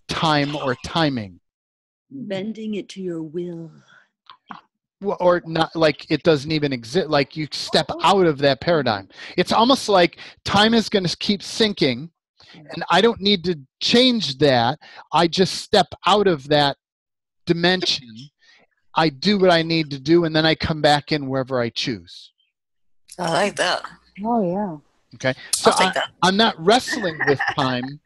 time or timing? Bending it to your will. Or not, like it doesn't even exist. Like you step out of that paradigm. It's almost like time is going to keep sinking, and I don't need to change that. I just step out of that dimension. I do what I need to do, and then I come back in wherever I choose. I like that. Oh yeah. Okay, so I'll take that. I'm not wrestling with time.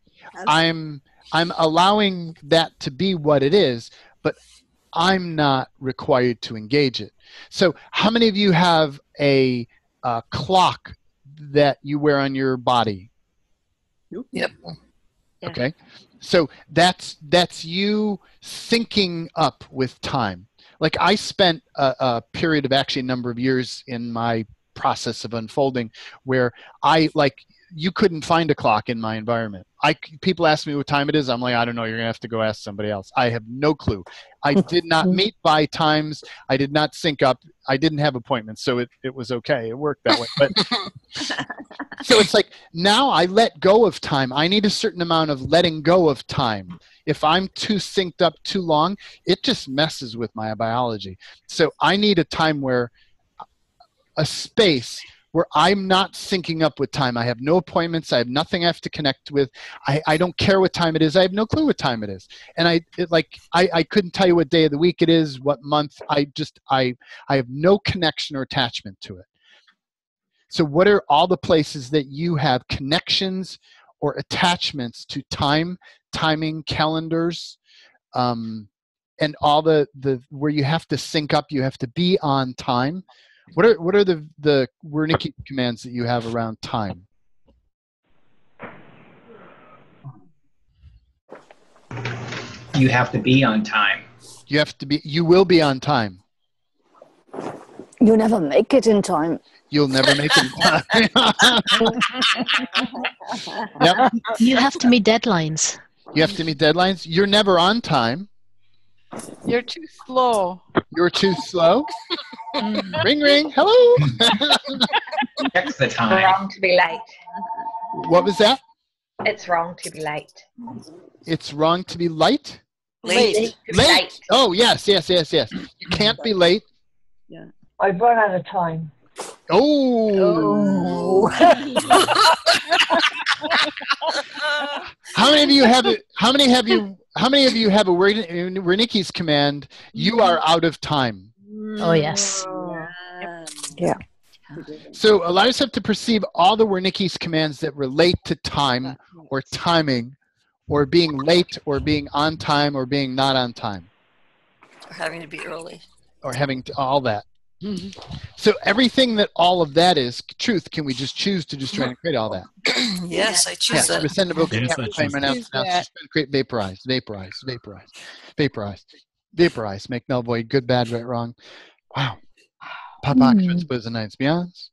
I'm allowing that to be what it is, but I'm not required to engage it. So how many of you have a clock that you wear on your body? Yep. Okay. So that's you syncing up with time. Like I spent a period of actually a number of years in my process of unfolding where you couldn't find a clock in my environment. People ask me what time it is. I'm like, I don't know. You're going to have to go ask somebody else. I have no clue. I did not meet by times. I did not sync up. I didn't have appointments. So it was okay. It worked that way. But so it's like now I let go of time. I need a certain amount of letting go of time. If I'm too synced up too long, it just messes with my biology. So I need a time where a space where I'm not syncing up with time. I have no appointments. I have nothing I have to connect with. I don't care what time it is. I have no clue what time it is. And I couldn't tell you what day of the week it is, what month. I have no connection or attachment to it. So what are all the places that you have connections or attachments to time, timing, calendars, and all the where you have to sync up, you have to be on time? What are the Wernicke commands that you have around time? You have to be on time. You will be on time. You never make it in time. You'll never make it in time. Yep. You have to meet deadlines. You have to meet deadlines. You're never on time. You're too slow. You're too slow. Ring, ring. Hello. Check the time. Wrong to be late. What was that? It's wrong to be late. It's wrong to be late? Late. Late. Oh, yes. You can't be late. Yeah. I've run out of time. Oh. How many of you have it? How many of you have a Wernicke's command? You are out of time. Oh, yes. Yeah. So allow yourself to perceive all the Wernicke's commands that relate to time or timing or being late or being on time or being not on time. Or having to be early. Or having all that. So everything that all of that is truth, can we just choose to just try and create all that? Yes, I choose that. Rescind the vocal Yes, I capture, choose timer, announce, suspend, create, vaporize, make null, void, good, bad, right, wrong. Wow. Papa, transpose the nines, beyonds.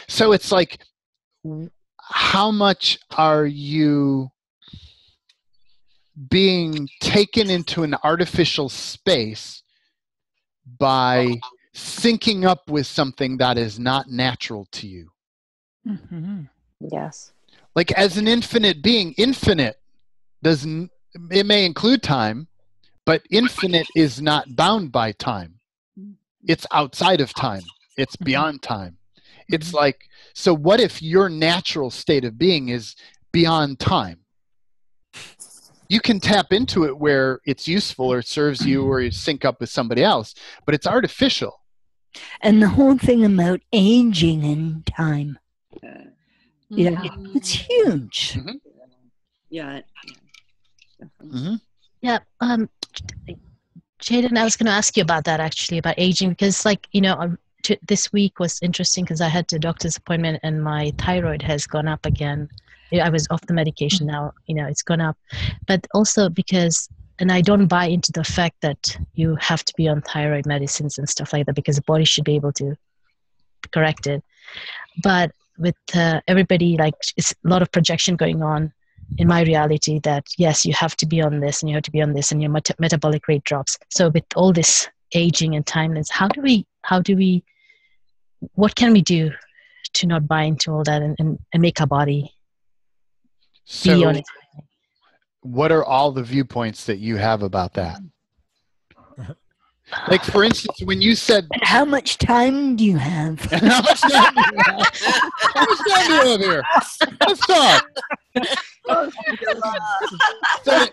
So it's like, how much are you being taken into an artificial space by syncing up with something that is not natural to you? Mm-hmm. Yes. Like as an infinite being, infinite doesn't, it may include time, but infinite is not bound by time. It's outside of time. It's beyond time. It's like, so what if your natural state of being is beyond time? You can tap into it where it's useful or serves you or you sync up with somebody else, but it's artificial. And the whole thing about aging in time. Yeah, it's huge. Mm-hmm. Yeah. Mm-hmm. Yeah. Jaden, I was going to ask you about that actually, about aging, because this week was interesting because I had the doctor's appointment and my thyroid has gone up again. I was off the medication now, it's gone up. But also because, and I don't buy into the fact that you have to be on thyroid medicines and stuff like that because the body should be able to correct it. But with everybody, it's a lot of projection going on. in my reality that yes, you have to be on this and you have to be on this and your metabolic rate drops. So with all this aging and timeless, what can we do to not buy into all that and make our body be on So it? what are all the viewpoints that you have about that? Like, for instance, when you said, And how much time do you have? how much time do you have? How much time do you have here? Let's talk. So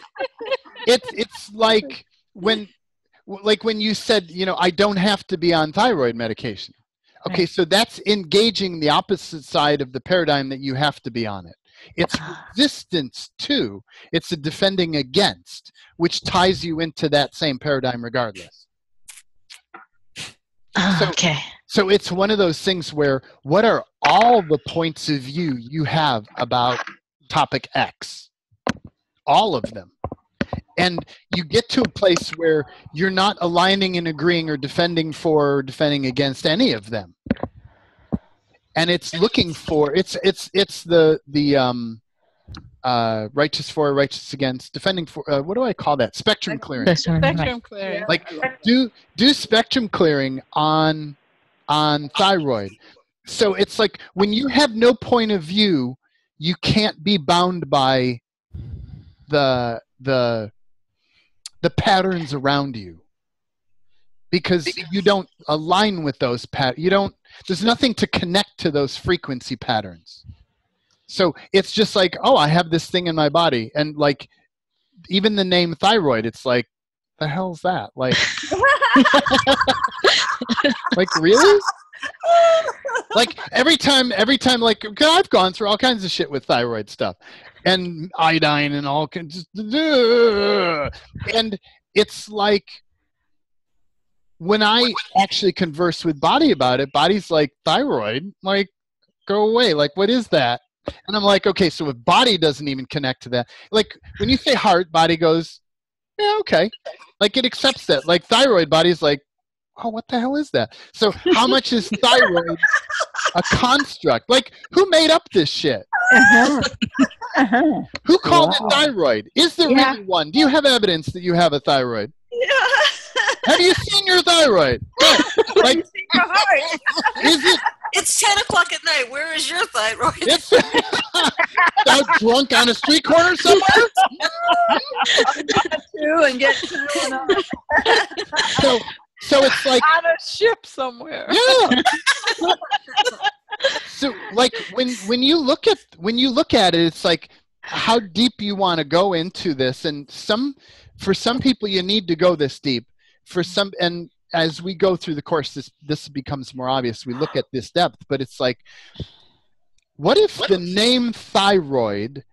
it's like when you said, I don't have to be on thyroid medication. Okay, so that's engaging the opposite side of the paradigm that you have to be on it. It's resistance to, it's a defending against, which ties you into that same paradigm regardless. Okay. So it's one of those things where, what are all the points of view you have about topic X? All of them. And you get to a place where you're not aligning and agreeing or defending for or defending against any of them. And it's looking for, it's the righteous for, righteous against, defending for, what do I call that? Spectrum clearing. Spectrum clearing. Like, do spectrum clearing on thyroid. So it's like, when you have no point of view, you can't be bound by the patterns around you, because you don't align with those there's nothing to connect to those frequency patterns. So it's just like, oh, I have this thing in my body, and like, even the name thyroid, it's like, the hell's that? Like, like, really? Like, every time, like, I've gone through all kinds of shit with thyroid stuff and iodine and all kinds of, and it's like, when I actually converse with body about it, body's like, thyroid, like, go away. Like, what is that? And I'm like, okay, so if body doesn't even connect to that, like, when you say heart, body goes, yeah, okay. Like, it accepts that. Like, thyroid, body's like, oh, what the hell is that? So how much is thyroid a construct? Like, who made up this shit? Who called it thyroid? Is there really one? Do you have evidence that you have a thyroid? Have you seen your thyroid? Like, is it? It's 10 o'clock at night. Where is your thyroid? It's out drunk on a street corner somewhere. And get two. So it's like on a ship somewhere. Yeah. So like when you look at it, it's like how deep you want to go into this, and for some people you need to go this deep. For some, and as we go through the course, this becomes more obvious. We look at this depth, but it's like, what if the name thyroid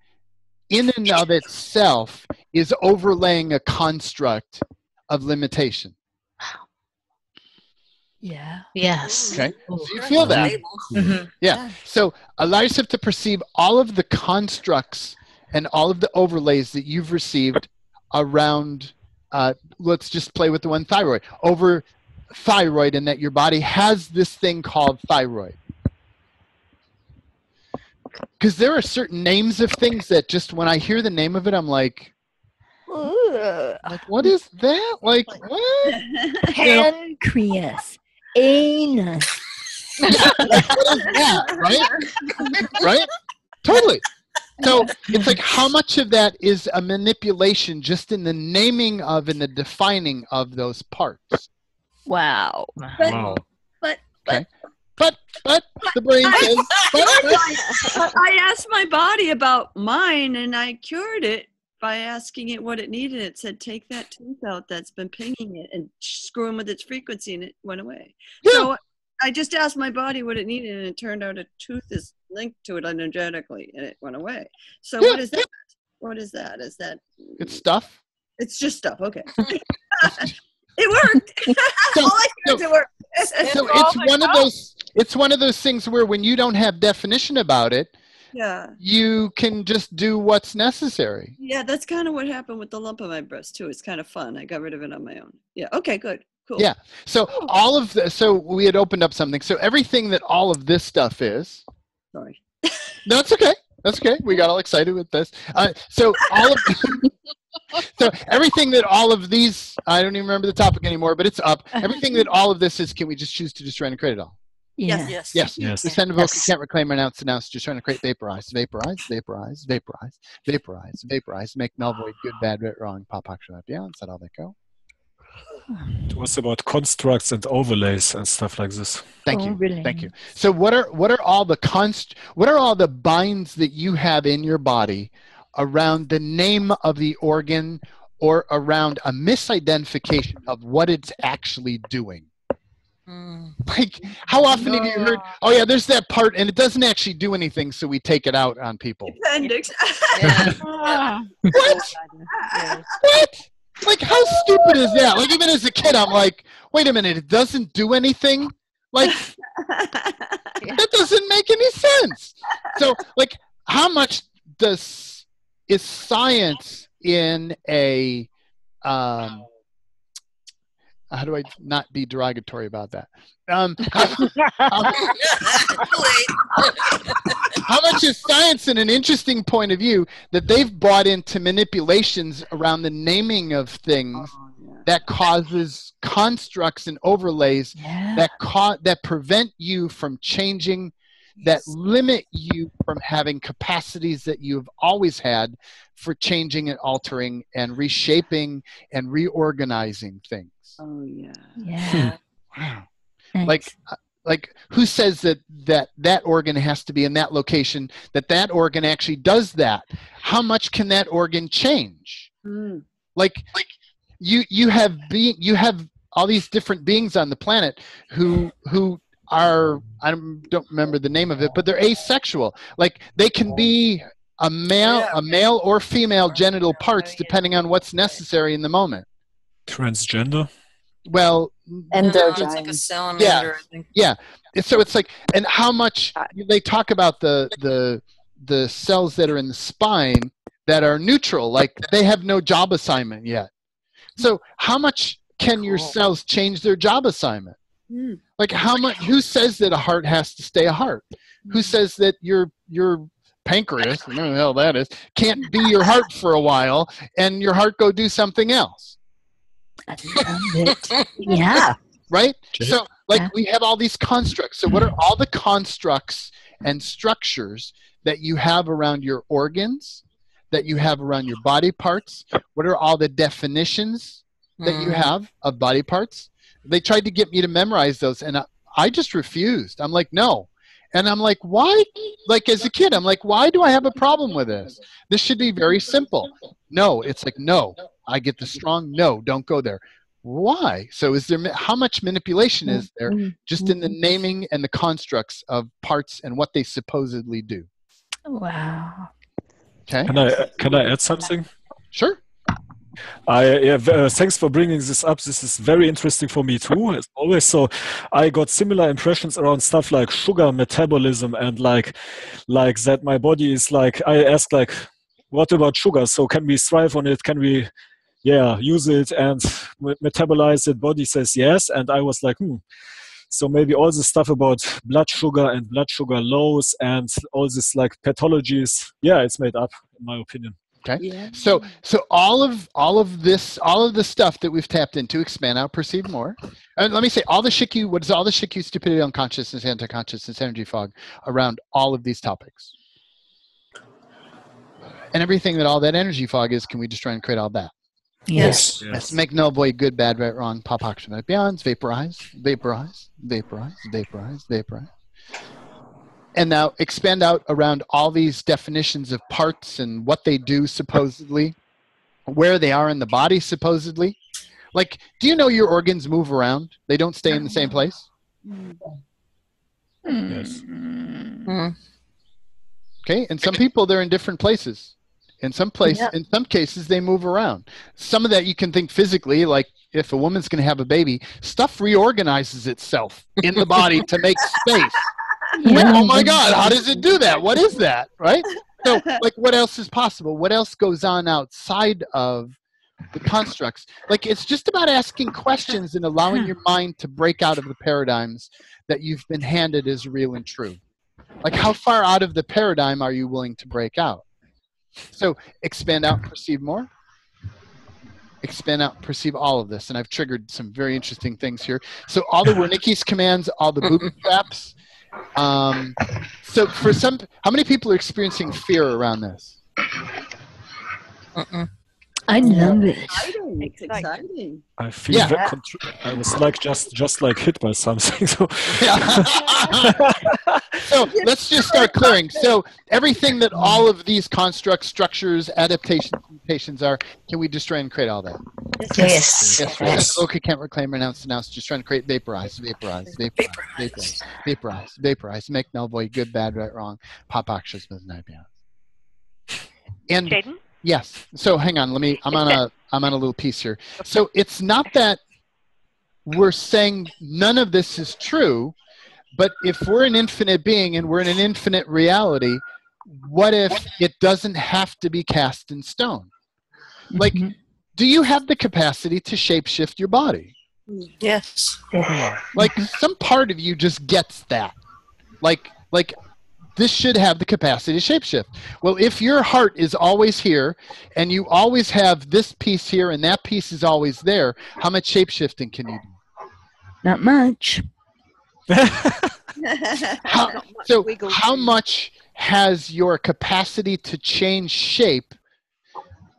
in and of itself is overlaying a construct of limitation? Yeah. Yes. Okay. So you feel that? Mm-hmm. Yeah. So allow yourself to perceive all of the constructs and all of the overlays that you've received around. Let's just play with the one thyroid. Over thyroid, and that your body has this thing called thyroid. Because there are certain names of things that just when I hear the name of it, I'm like, what is that? Like, what? Pancreas. Anus. Like, what is that? Right? Right? Totally. So it's like, how much of that is a manipulation just in the naming of and the defining of those parts? Wow. Wow. But the brain says, I asked my body about mine, and I cured it by asking it what it needed. It said, take that tooth out that's been pinging it and screwing with its frequency, and it went away. Yeah. So I just asked my body what it needed, and it turned out a tooth is linked to it energetically, and it went away. So what is that? What is that? Is that? It's stuff. It's just stuff. Okay. It worked. All I did it worked. So it's one of those things where when you don't have definition about it, yeah, you can just do what's necessary. Yeah, that's kind of what happened with the lump on my breast too. It's kind of fun. I got rid of it on my own. Yeah. Okay. Good. Cool. Yeah. So so we had opened up something. So everything that all of this stuff is. Sorry. No, it's okay. That's okay. We got all excited with this. So everything that all of these, I don't even remember the topic anymore, but it's up. Everything that all of this is, can we just choose to destroy and create it all? Yes. Yes. Yes. Descend, evoke, can't reclaim, renounce, just trying to create, vaporize, make null, void, good, bad, right, wrong, pop, action, beyond, set all that go. It was about constructs and overlays and stuff like this. Thank you. So what are all the binds that you have in your body around the name of the organ or around a misidentification of what it's actually doing? Like, how often have you heard, oh yeah, there's that part and it doesn't actually do anything, so we take it out on people? Appendix. What? What? Like, how stupid is that? Like, even as a kid, I'm like, wait a minute, it doesn't do anything? Like, that doesn't make any sense. So, like, how much is science in a, how do I not be derogatory about that? How much is science in an interesting point of view that they've brought into manipulations around the naming of things that causes constructs and overlays that prevent you from changing, that limit you from having capacities that you've always had for changing and altering and reshaping and reorganizing things. Oh yeah. Yeah. Wow. Thanks. Like who says that organ has to be in that location, that organ actually does that? How much can that organ change? Like you have all these different beings on the planet who are, I don't remember the name of it, but they're asexual. Like they can be a male or female genital parts depending on what's necessary in the moment. Transgender? Well, endogyne. It's like a salamander, I think. Yeah. So it's like, and how much they talk about the cells that are in the spine that are neutral, like they have no job assignment yet. So how much can your cells change their job assignment? Like how much? Who says that a heart has to stay a heart? Who says that your pancreas, whatever the hell that is, can't be your heart for a while and your heart go do something else? Yeah. Right? So, like, we have all these constructs. So, what are all the constructs and structures that you have around your organs, that you have around your body parts? What are all the definitions that you have of body parts? They tried to get me to memorize those, and I just refused. I'm like, no. And I'm like, why? Like, as a kid, I'm like, why do I have a problem with this? This should be very simple. No. It's like, no. I get the strong no, don't go there. Why? So how much manipulation is there just in the naming and the constructs of parts and what they supposedly do? Wow. Okay. Can I add something? Sure. Thanks for bringing this up. This is very interesting for me too, as always. So I got similar impressions around stuff like sugar metabolism and like that my body is like, I asked like, what about sugar? So can we thrive on it? Can we use it and metabolize it? Body says yes. And I was like, so maybe all this stuff about blood sugar and blood sugar lows and all this like pathologies, it's made up in my opinion. Okay. Yeah. So all of the stuff that we've tapped into, expand out, perceive more. And let me say, all the Shikyu, stupidity, unconsciousness, anti-consciousness, energy fog around all of these topics. And everything that all that energy fog is, can we just try and create all that? Yes. Let's make null, void, good, bad, right, wrong, pop, action, beyonds, vaporize. And now expand out around all these definitions of parts and what they do supposedly, where they are in the body supposedly. Like, do you know your organs move around? They don't stay in the same place? Yes. Okay, and some people, they're in different places. In some cases, they move around. Some of that you can think physically, like if a woman's going to have a baby, stuff reorganizes itself in the body to make space. Like, oh my God, how does it do that? What is that, right? So, like, what else is possible? What else goes on outside of the constructs? Like, it's just about asking questions and allowing your mind to break out of the paradigms that you've been handed as real and true. Like, how far out of the paradigm are you willing to break out? So expand out, perceive more. Expand out, perceive all of this. And I've triggered some very interesting things here. So all the Wernicke's commands, all the booby traps. So for some, how many people are experiencing fear around this? I love it. It's exciting. I feel I was like just like hit by something. So, so let's just start clearing. So everything that all of these constructs, structures, adaptations, mutations are, can we destroy and create all that? Yes. Yes. Okay, can't reclaim, renounce, denounce, just trying to create, vaporize, vaporize, vaporize, vaporize, vaporize, make, null, void, good, bad, right, wrong, pop, actions, beyond. And Jaden? yes. So hang on. I'm on a little piece here. So it's not that we're saying none of this is true, but if we're an infinite being and we're in an infinite reality, what if it doesn't have to be cast in stone? Like, do you have the capacity to shapeshift your body? Yes. Like, some part of you just gets that. Like this should have the capacity to shapeshift. Well, if your heart is always here and you always have this piece here and that piece is always there, how much shapeshifting can you do? Not much. How much has your capacity to change shape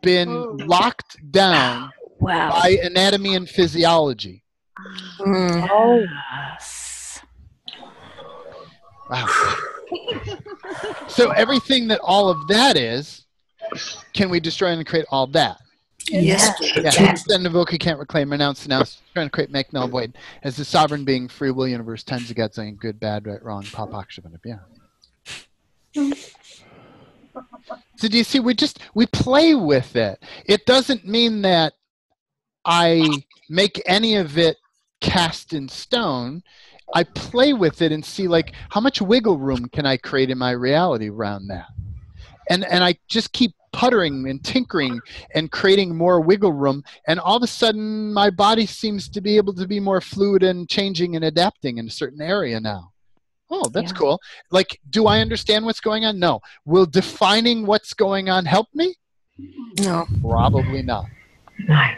been locked down by anatomy and physiology? Wow. So everything that all of that is, can we destroy and create all that? Yes. Then invoke, can't reclaim, renounce, trying to create, make, null, void. As the sovereign being, free will universe, tens of gods, saying good, bad, right, wrong, pop, akshavan, and beyond. So do you see, we play with it. It doesn't mean that I make any of it cast in stone. I play with it and see, like, how much wiggle room can I create in my reality around that? And I just keep puttering and tinkering and creating more wiggle room, and all of a sudden my body seems to be able to be more fluid and changing and adapting in a certain area now. Oh, that's cool. Like, do I understand what's going on? No. Will defining what's going on help me? No. Probably not. No.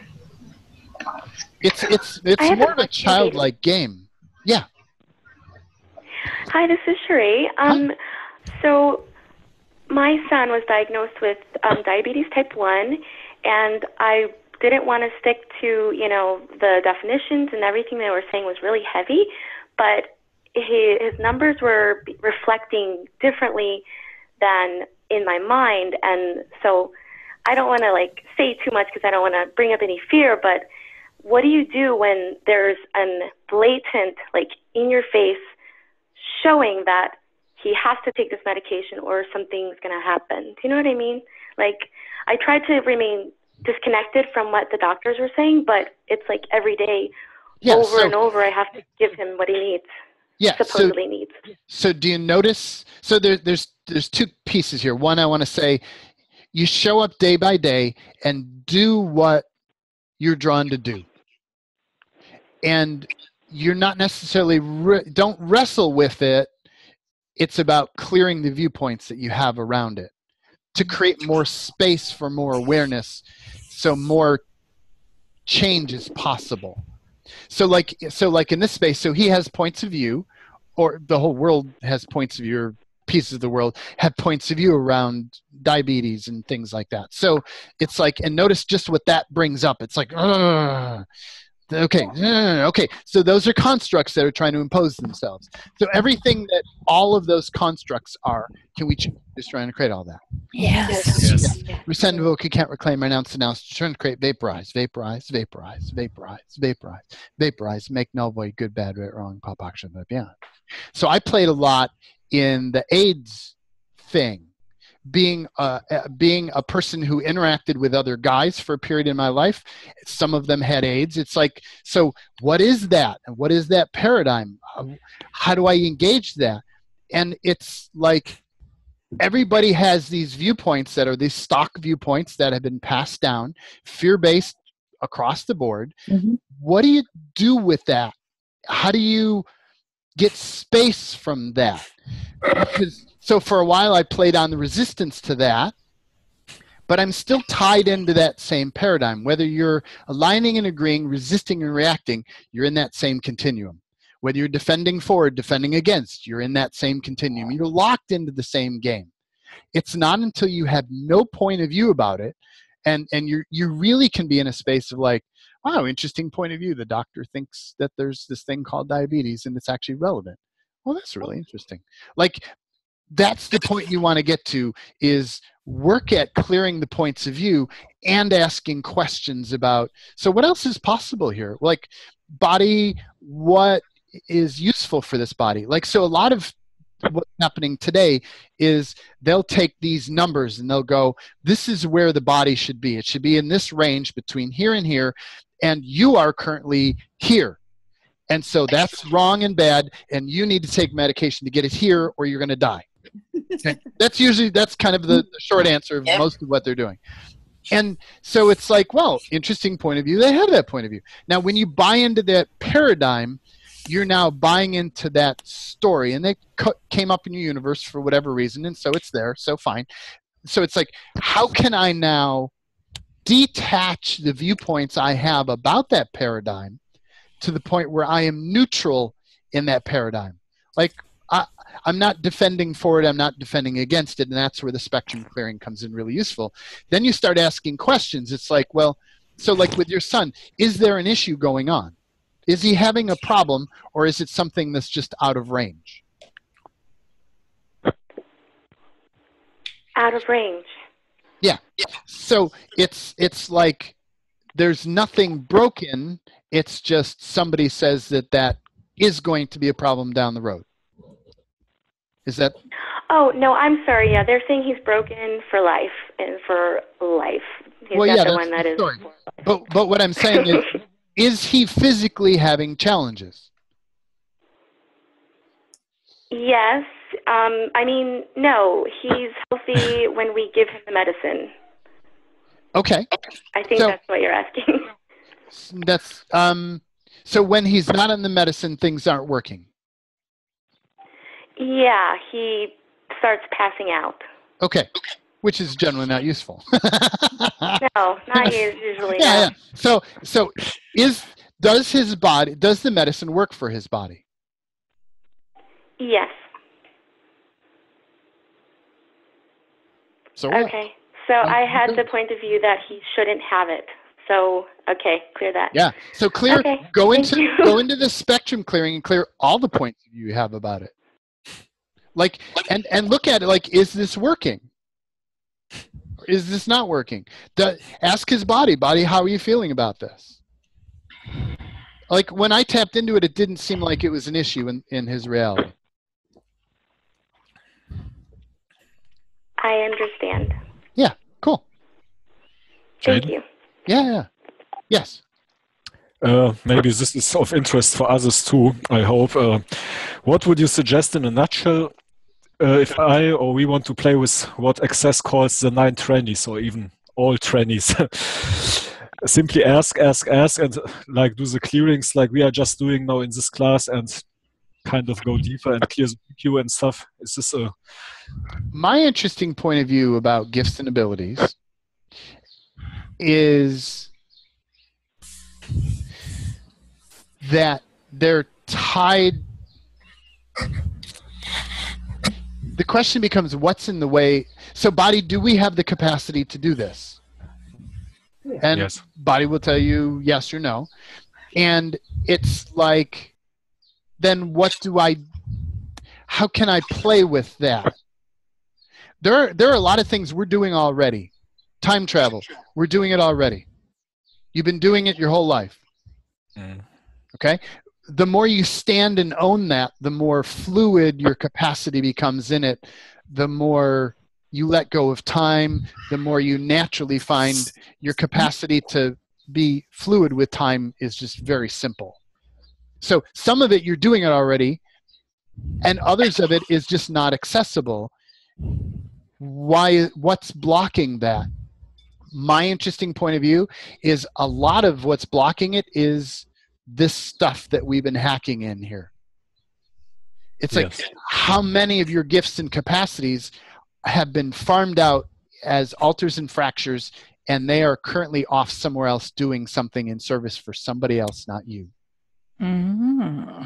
It's more of a childlike game. Yeah. Hi, this is Sheree. So my son was diagnosed with diabetes type 1, and I didn't want to stick to, the definitions, and everything they were saying was really heavy, but his numbers were reflecting differently than in my mind, and so I don't want to say too much because I don't want to bring up any fear, but what do you do when there's a blatant, in your face showing that he has to take this medication or something's going to happen? Do you know what I mean? I tried to remain disconnected from what the doctors were saying, but it's every day, over and over, I have to give him what he needs. Supposedly needs. So do you notice? So there's two pieces here. One, I want to say, you show up day by day and do what you're drawn to do, and you're not necessarily don't wrestle with it. It's about clearing the viewpoints that you have around it to create more space for more awareness, so more change is possible. So like in this space, so he has points of view, or the whole world has points of view, or pieces of the world have points of view around diabetes and things like that. So it's and notice just what that brings up. It's okay. So those are constructs that are trying to impose themselves. So everything that all of those constructs are, can we just trying to create all that? Yes. Rescind, revoke, can't reclaim, renounce, trying to create, vaporize, vaporize, vaporize, vaporize, vaporize, vaporize, make, null, void, good, bad, right, wrong, pop, action, beyond. So I played a lot in the AIDS thing. Being a person who interacted with other guys for a period in my life, some of them had AIDS. It's so what is that? And what is that paradigm? How do I engage that? And it's everybody has these viewpoints that are these stock viewpoints that have been passed down, fear-based across the board. Mm-hmm. What do you do with that? How do you get space from that? So for a while I played on the resistance to that, but I'm still tied into that same paradigm. Whether you're aligning and agreeing, resisting and reacting, you're in that same continuum. Whether you're defending forward, defending against, you're in that same continuum. You're locked into the same game. It's not until you have no point of view about it, and you really can be in a space of like, wow, interesting point of view. The doctor thinks that there's this thing called diabetes and it's actually relevant. Well, that's really interesting. Like, that's the point you want to get to, is work at clearing the points of view and asking questions about, so what else is possible here? Like, body, what is useful for this body? Like, so a lot of what's happening today is they'll take these numbers and they'll go, this is where the body should be. It should be in this range between here and here, and you are currently here. And so that's wrong and bad, and you need to take medication to get it here or you're going to die. Okay? That's kind of the short answer of most of what they're doing. And so it's like, well, interesting point of view. They have that point of view. Now, when you buy into that paradigm, you're now buying into that story, and they came up in your universe for whatever reason, and so it's there, so fine. So it's like, how can I now detach the viewpoints I have about that paradigm to the point where I am neutral in that paradigm? Like, I'm not defending for it, I'm not defending against it, and that's where the spectrum clearing comes in really useful. Then you start asking questions. It's like, well, so like with your son, is there an issue going on? Is he having a problem, or is it something that's just out of range? Out of range. Yeah. So it's like there's nothing broken. It's just somebody says that is going to be a problem down the road. Is that? Oh, no, I'm sorry. Yeah, they're saying he's broken for life and for life. He's Well, not yeah, the that's one that the is. story. But what I'm saying is he physically having challenges? Yes. I mean, no, he's healthy when we give him the medicine. Okay. I think that's what you're asking. That's so when he's not on the medicine, things aren't working. Yeah, he starts passing out. Okay, which is generally not useful. No, not usually. Yeah. So does the medicine work for his body? Yes. So what? Okay. So I had the point of view that he shouldn't have it. So okay, clear that. Yeah. So clear. Okay, Go thank into you. the spectrum clearing and clear all the points of view you have about it. Like and look at it like, is this working? Is this not working? Ask his body, how are you feeling about this? Like when I tapped into it, it didn't seem like it was an issue in his reality. I understand. Yeah, cool. Thank Jaden? you. Yeah. Yes. Maybe this is of interest for others too, I hope. What would you suggest in a nutshell if I or we want to play with what Access calls the 9 trannies, or even all trannies? Simply ask, and like do the clearings like we are just doing now in this class, and kind of go deeper and clear the PQ and stuff. Is this my interesting point of view about gifts and abilities is that they're tied. The question becomes, what's in the way? So body, do we have the capacity to do this? And yes. Body will tell you yes or no. And it's like, then how can I play with that? There are a lot of things we're doing already. Time travel, we're doing it already. You've been doing it your whole life. Okay? The more you stand and own that, the more fluid your capacity becomes in it, the more you let go of time, the more you naturally find your capacity to be fluid with time is just very simple. So some of it you're doing it already, and others of it is just not accessible. What's blocking that? My interesting point of view is a lot of what's blocking it is this stuff that we've been hacking in here. It's like how many of your gifts and capacities have been farmed out as alters and fractures, and they are currently off somewhere else doing something in service for somebody else, not you. Mm-hmm.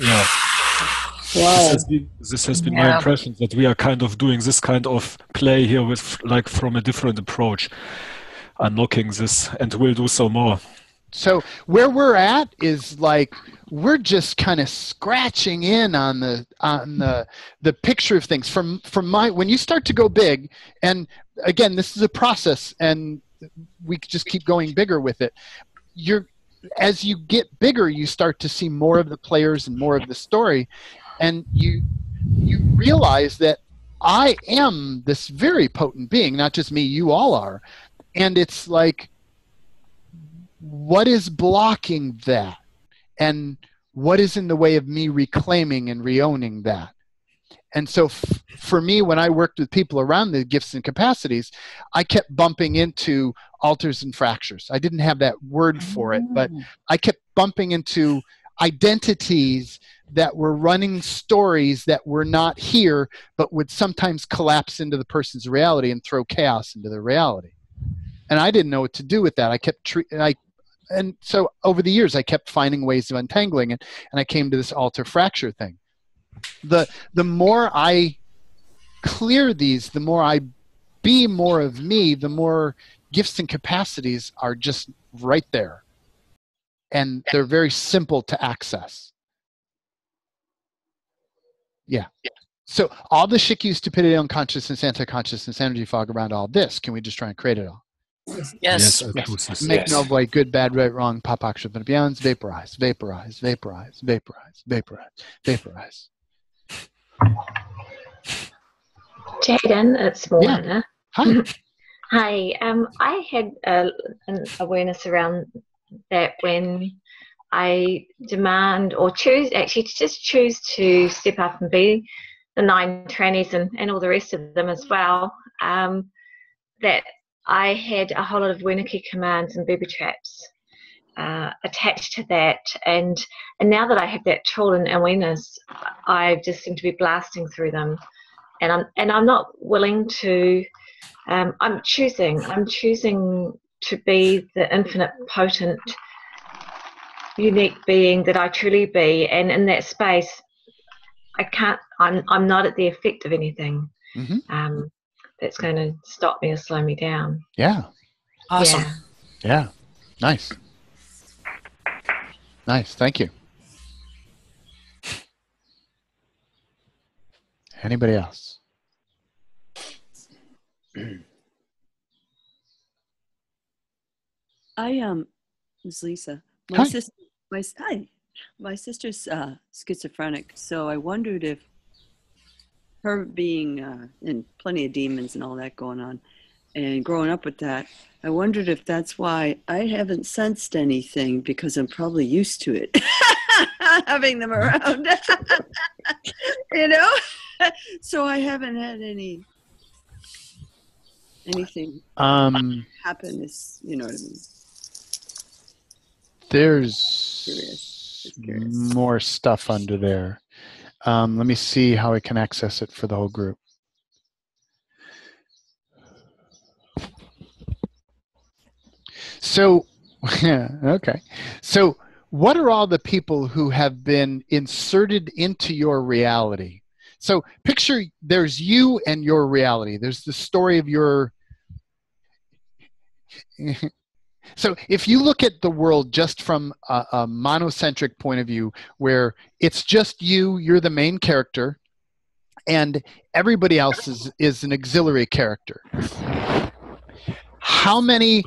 Yeah. Wow. This has been my impression, that we are kind of doing this kind of play here with, like, from a different approach, unlocking this, and we'll do so more. So where we're at is like we're just kind of scratching in on the picture of things from my, when you start to go big, and again, this is a process and we just keep going bigger with it. As you get bigger, you start to see more of the players and more of the story, and you realize that I am this very potent being, not just me, you all are. And it's like, what is blocking that? And what is in the way of me reclaiming and reowning that? And so for me, when I worked with people around the gifts and capacities, I kept bumping into alters and fractures. I didn't have that word for it, but I kept bumping into identities that were running stories that were not here, but would sometimes collapse into the person's reality and throw chaos into their reality. And I didn't know what to do with that. And so over the years, I kept finding ways of untangling it, and I came to this alter fracture thing. The more I clear these, the more I be more of me, the more gifts and capacities are just right there. And they're very simple to access. Yeah. So all the shiki, stupidity, unconsciousness, anti-consciousness, energy fog around all this, can we just try and create it all? Yes. Make no void, good, bad, right, wrong, pop, action, beyonds, vaporize, vaporize, vaporize, vaporize, vaporize, vaporize. Jaden, it's Moana. Yeah. Hi. Hi. I had an awareness around that when I demand or choose to step up and be the 9 trannies and all the rest of them as well, that I had a whole lot of Wernicke commands and booby traps attached to that, and now that I have that tool and awareness, I just seem to be blasting through them, and I'm not willing to. I'm choosing to be the infinite, potent, unique being that I truly be, and in that space, I can't. I'm not at the effect of anything. Mm-hmm. That's going to stop me or slow me down. Yeah. Awesome. Yeah. Nice. Nice. Thank you. Anybody else? Ms. Lisa. Hi. My sister's schizophrenic, so I wondered if her being in plenty of demons and all that going on, and growing up with that, I wondered if that's why I haven't sensed anything, because I'm probably used to it, having them around, you know? So I haven't had anything happen, you know what I mean? There's more stuff under there. Let me see how I can access it for the whole group. So, okay. So, what are all the people who have been inserted into your reality? So, picture there's you and your reality. There's the story of your... So if you look at the world just from a monocentric point of view, where it's just you're the main character, and everybody else is an auxiliary character. How many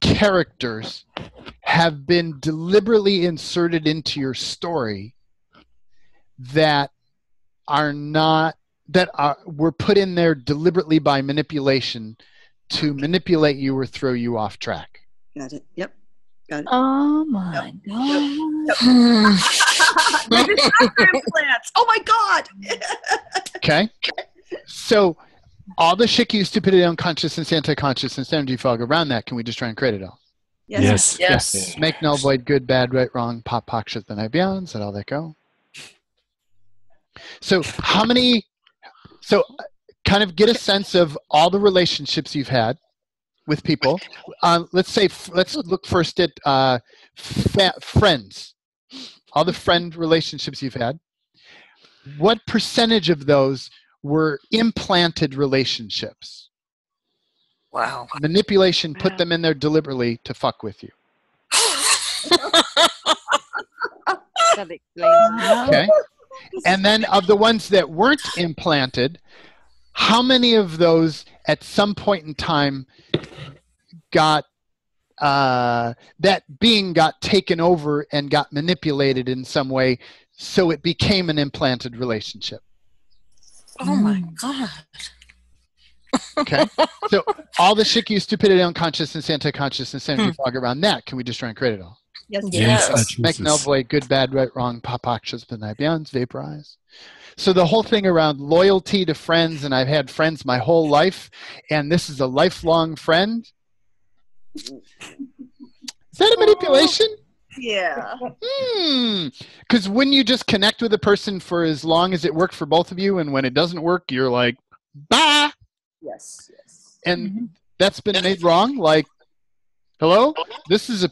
characters have been deliberately inserted into your story that were put in there deliberately by manipulation to manipulate you or throw you off track? Got it. Yep. Got it. Oh my God. Implants. Oh my God. Okay. So all the shiki, stupidity, unconsciousness, anti-consciousness, energy fog around that, can we just try and create it all? Yes. Yes. Make, null, void, good, bad, right, wrong, pop, shit, the night beyonds, let all that go. So how many, so kind of get a sense of all the relationships you've had with people. Let's look first at friends, all the friend relationships you've had. What percentage of those were implanted relationships? Wow. Manipulation put them in there deliberately to fuck with you. That explains. Okay. And then of the ones that weren't implanted, how many of those at some point in time got that being got taken over and got manipulated in some way so it became an implanted relationship? Oh my God. Okay. So all the shiki, stupidity, unconsciousness, anti-consciousness, energy fog around that, can we destroy and create it all? Yes. Yes, I choose Make, null, this. void, good, bad, right, wrong, papakshas, beyonds, vaporize. So the whole thing around loyalty to friends, and I've had friends my whole life, and this is a lifelong friend. Is that a manipulation? Yeah. Because wouldn't you just connect with a person for as long as it worked for both of you, and when it doesn't work, you're like, bye. Yes. And that's been made wrong. Like, hello, this is a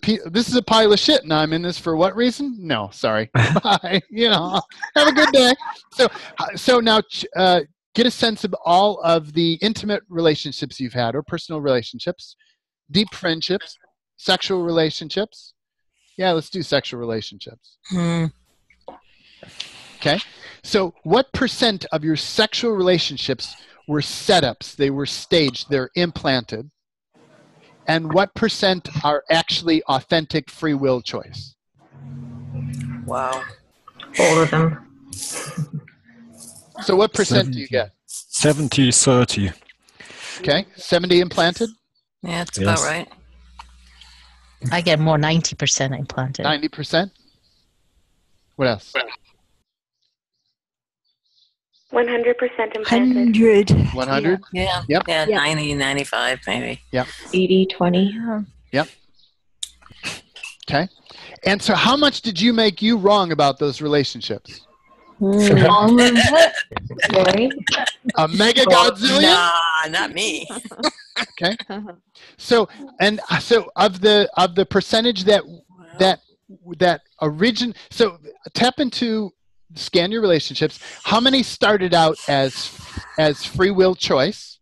pile of shit, and I'm in this for what reason? No, sorry. Bye. Have a good day. So now get a sense of all of the intimate relationships you've had, or personal relationships, deep friendships, sexual relationships. Yeah, let's do sexual relationships. Okay. So what percent of your sexual relationships were setups? They were staged. They're implanted. And what percent are actually authentic free will choice? Wow. All of them. So what percent do you get? 70-30. Okay. 70 implanted? Yeah, that's about right. I get more 90% implanted. 90%? What else? 100% implanted. 100. 100? Yeah. Yep. Yeah, 90, 95 maybe. Yep. 80-20. Yep. Okay. And so how much did you make you wrong about those relationships? All of it. Very. A mega godzillion? Nah, not me. Okay. So of the percentage that so tap into, scan your relationships. How many started out as free will choice?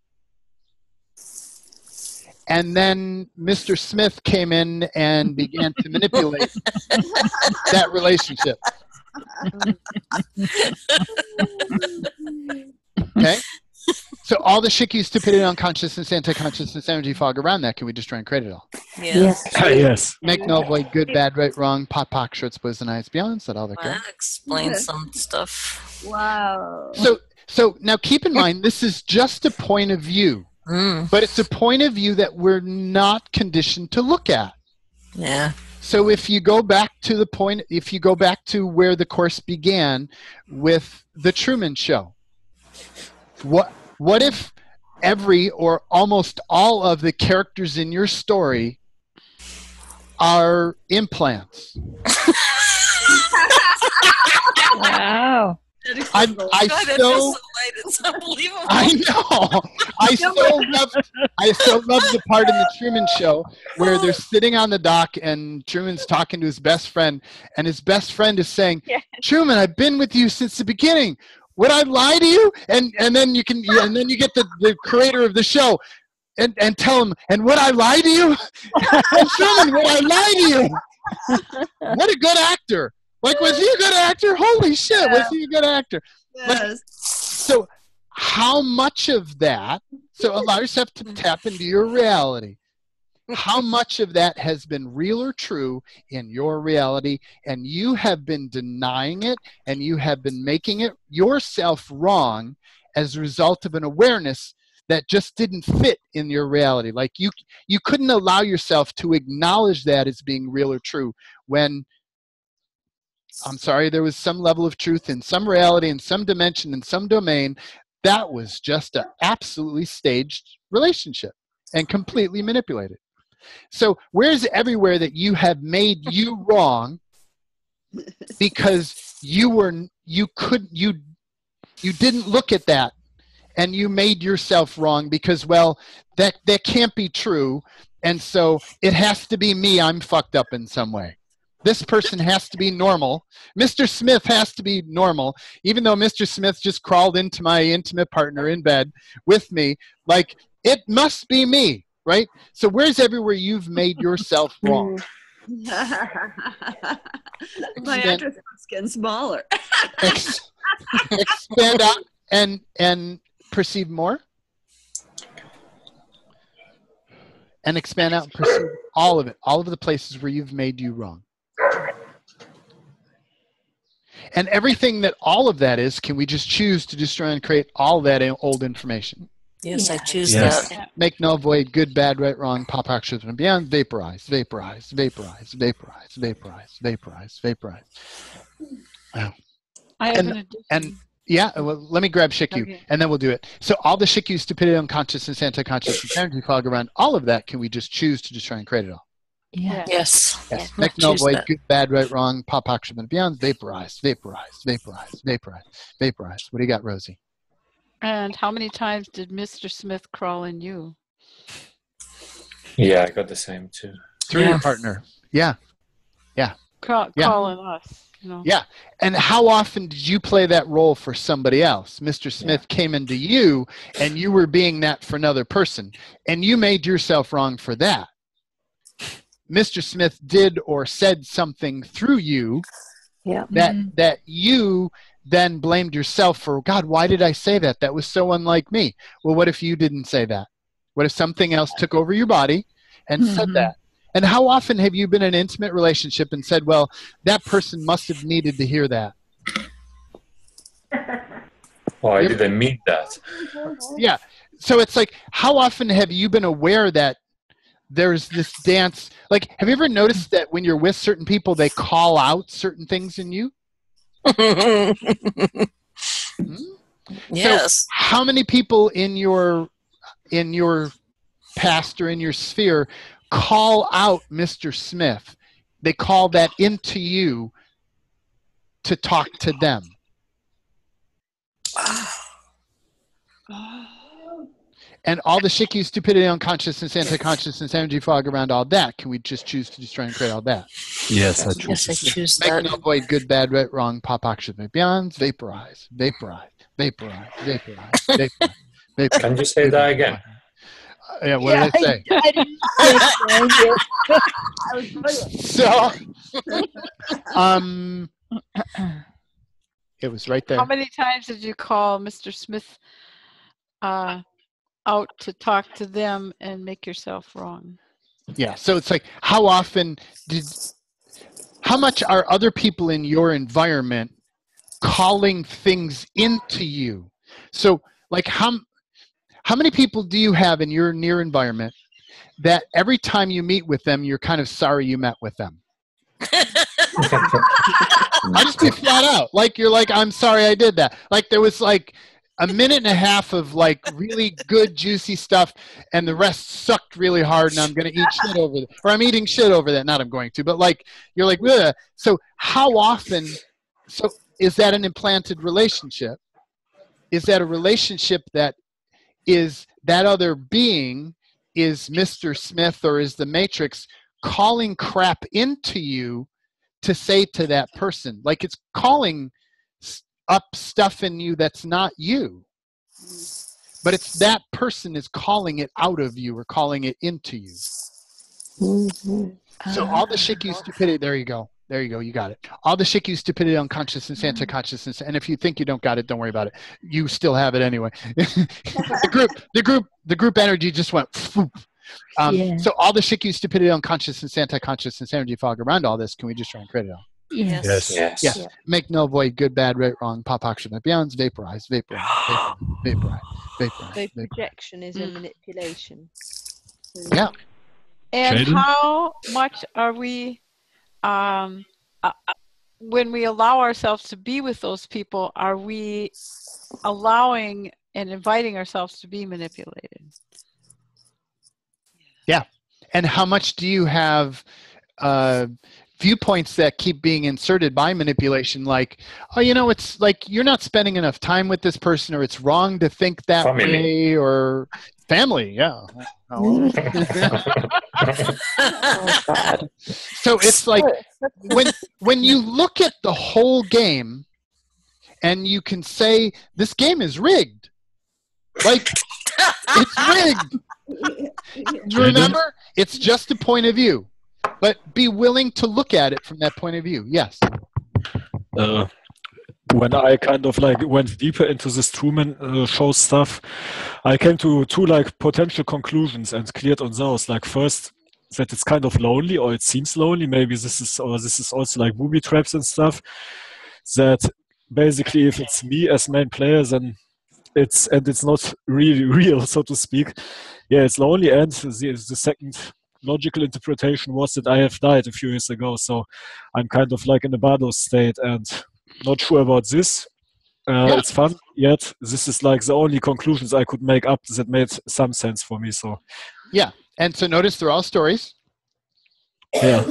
And then Mr. Smith came in and began to manipulate that relationship. Okay? So all the shiki, stupidity, unconsciousness, anti-consciousness, energy fog around that, can we destroy and create it all? Yes. Yes. Make, null, void, good, bad, right, wrong, pop, pock, shirts, boys, and eyes, beyond, that all the That explains some stuff. Wow. So now keep in mind, this is just a point of view, but it's a point of view that we're not conditioned to look at. Yeah. So if you go back to where the course began with the Truman Show, what if every or almost all of the characters in your story are implants? Wow. I God, that feels so light. It's unbelievable. I know. I so love the part in the Truman Show where they're sitting on the dock and Truman's talking to his best friend, and his best friend is saying, "Truman, I've been with you since the beginning. Would I lie to you?" And then you get the creator of the show and tell him, "And would I lie to you?" And Truman, would I lie to you? What a good actor. Like, was he a good actor? Holy shit, was he a good actor? Yes. Like, so how much of that, so allow yourself to tap into your reality. How much of that has been real or true in your reality, and you have been denying it, and you have been making it yourself wrong as a result of an awareness that just didn't fit in your reality. Like you couldn't allow yourself to acknowledge that as being real or true when, I'm sorry, there was some level of truth in some reality, in some dimension, in some domain. That was just an absolutely staged relationship and completely manipulated. So where's everywhere that you have made you wrong because you You didn't look at that, and you made yourself wrong because, well, that can't be true, and so it has to be me. I'm fucked up in some way. This person has to be normal. Mr. Smith has to be normal, even though Mr. Smith just crawled into my intimate partner in bed with me. Like, it must be me, right? So where's everywhere you've made yourself wrong? My address is getting smaller. Expand out and perceive more. And expand out and perceive all of it, all of the places where you've made you wrong. And everything that all of that is, can we just choose to destroy and create all that old information? Yes, I choose that. Make, null, void, good, bad, right, wrong, pop, action, and beyond, vaporize, vaporize, vaporize, vaporize, vaporize, vaporize, vaporize. Wow. I have an addition. And yeah, well, let me grab Shikyu, and then we'll do it. So all the Shikyu, stupidity, unconsciousness, anti-consciousness, energy fog around, all of that, can we just choose to destroy and create it all? Yeah. Yes. Yes. Make, null, void, good, bad, right, wrong, pop, action, and beyond, vaporize, vaporize, vaporize, vaporize, vaporize. What do you got, Rosie? And how many times did Mr. Smith crawl in you? Yeah, I got the same too. Through your partner. Yeah. Yeah. Calling us. You know. Yeah. And how often did you play that role for somebody else? Mr. Smith came into you, and you were being that for another person, and you made yourself wrong for that. Mr. Smith did or said something through you that you then blamed yourself for. God, why did I say that? That was so unlike me. Well, what if you didn't say that? What if something else took over your body and said that? And how often have you been in an intimate relationship and said, well, that person must have needed to hear that? Oh, I didn't mean that. Yeah. So it's like, how often have you been aware that there's this dance? Like, have you ever noticed that when you're with certain people, they call out certain things in you? Yes. So how many people in your past or in your sphere call out Mr. Smith? They call that into you to talk to them. And all the Shikyu, stupidity, unconsciousness, anti-consciousness, energy fog around all that, can we just choose to destroy and create all that? Yes, I choose. Yes, I choose Make, that. null, void, good, bad, right, wrong, pop, action, beyond, vaporize, vaporize, vaporize, vaporize, vaporize, vaporize. Can you say that again? Yeah, what did I say? I didn't say it was right there. How many times did you call Mr. Smith out to talk to them and make yourself wrong? Yeah, so it's like, how much are other people in your environment calling things into you? So, like, how many people do you have in your near environment that every time you meet with them, you're kind of sorry you met with them? I just be flat out. Like, you're like, I'm sorry I did that. Like, there was like a minute and a half of like really good juicy stuff, and the rest sucked really hard, and I'm going to eat shit over that. Or I'm eating shit over that. Not I'm going to, but like, you're like, ugh. So how often, so is that an implanted relationship? Is that a relationship that is that other being is Mr. Smith or is the Matrix calling crap into you to say to that person? Like, it's calling up stuff in you that's not you, but it's that person is calling it out of you or calling it into you. So all the Shikyu, stupidity, there you go, you got it. All the Shikyu, stupidity, unconsciousness, anti-consciousness, and if you think you don't got it, don't worry about it. You still have it anyway. the group energy just went. So all the Shikyu, stupidity, unconsciousness, anti-consciousness, energy fog around all this, can we just try and create it all? Yes. Yes. Make, null, void, good, bad, right, wrong, pop, action, beyond, vaporize, vaporize, vaporize, vaporize. So projection is a manipulation. Yeah. And Jaden? how much are we, when we allow ourselves to be with those people, are we allowing and inviting ourselves to be manipulated? Yeah. And how much do you have viewpoints that keep being inserted by manipulation, like, oh, it's like you're not spending enough time with this person, or it's wrong to think that way, or family, yeah. Oh, God. So it's like when you look at the whole game and you can say this game is rigged. Like, it's rigged. Remember, it's just a point of view. But be willing to look at it from that point of view. Yes. When I kind of like went deeper into this Truman Show stuff, I came to two like potential conclusions and cleared on those. Like, first, that it's kind of lonely, or it seems lonely. Maybe this is also like booby traps and stuff. That basically, if it's me as main player, then it's not really real, so to speak. Yeah, it's lonely. And the second logical interpretation was that I have died a few years ago, so I'm kind of like in a Bardo state and not sure about this. It's fun, yet this is like the only conclusions I could make up that made some sense for me. So yeah, and so notice they're all stories. Yeah.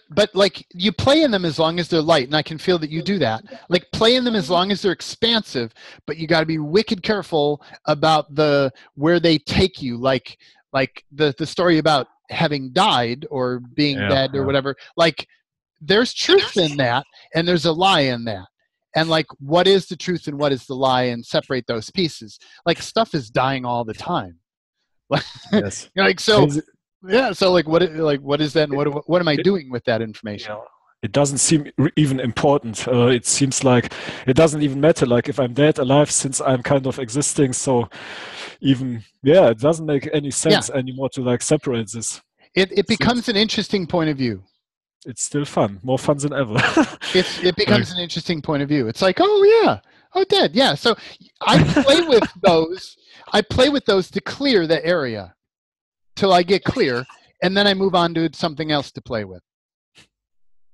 But like, you play in them as long as they're light, and I can feel that you do that. Like, play in them as long as they're expansive, but you got to be wicked careful about where they take you. Like the story about having died or being dead or whatever. Like, there's truth in that, and there's a lie in that. And like, what is the truth and what is the lie, and separate those pieces. Like, stuff is dying all the time. Yes. Like, so. Yeah, so like what is that, and what am I doing with that information? It doesn't seem even important. It seems like it doesn't even matter, like if I'm dead, alive, since I'm kind of existing. So even, it doesn't make any sense anymore to like separate this. It becomes an interesting point of view. It's still fun, more fun than ever. It becomes an interesting point of view. It's like, dead. Yeah, so I play with those. I play with those to clear the area till I get clear, and then I move on to something else to play with.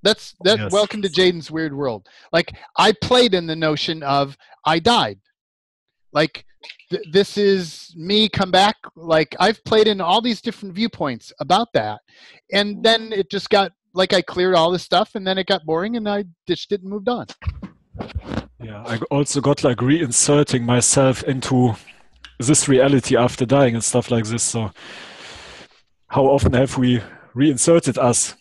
That's Yes. Welcome to Jaden's weird world. Like, I played in the notion of I died. Like, this is me come back. Like, I've played in all these different viewpoints about that, and then it just got like, I cleared all this stuff, and then it got boring, and I ditched it and moved on. Yeah, I also got like reinserting myself into this reality after dying and stuff like this. So how often have we reinserted us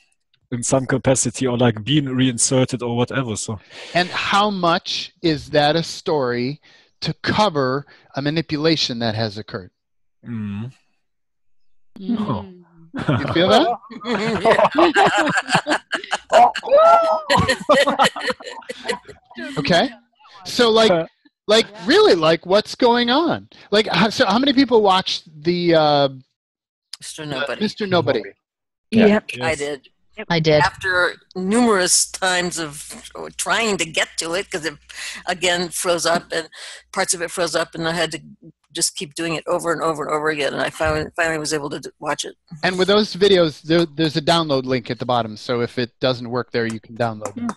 in some capacity, or like been reinserted or whatever? So, and how much is that a story to cover a manipulation that has occurred? Mm. Oh. You feel that? Okay. So like really, like, what's going on? Like, so how many people watched the Mr. Nobody? Mr. Nobody. Yep. I did. I did. After numerous times of trying to get to it, because it again froze up, and parts of it froze up, and I had to just keep doing it over and over and over again, and I finally was able to watch it. And with those videos, there's a download link at the bottom, so if it doesn't work there, you can download it.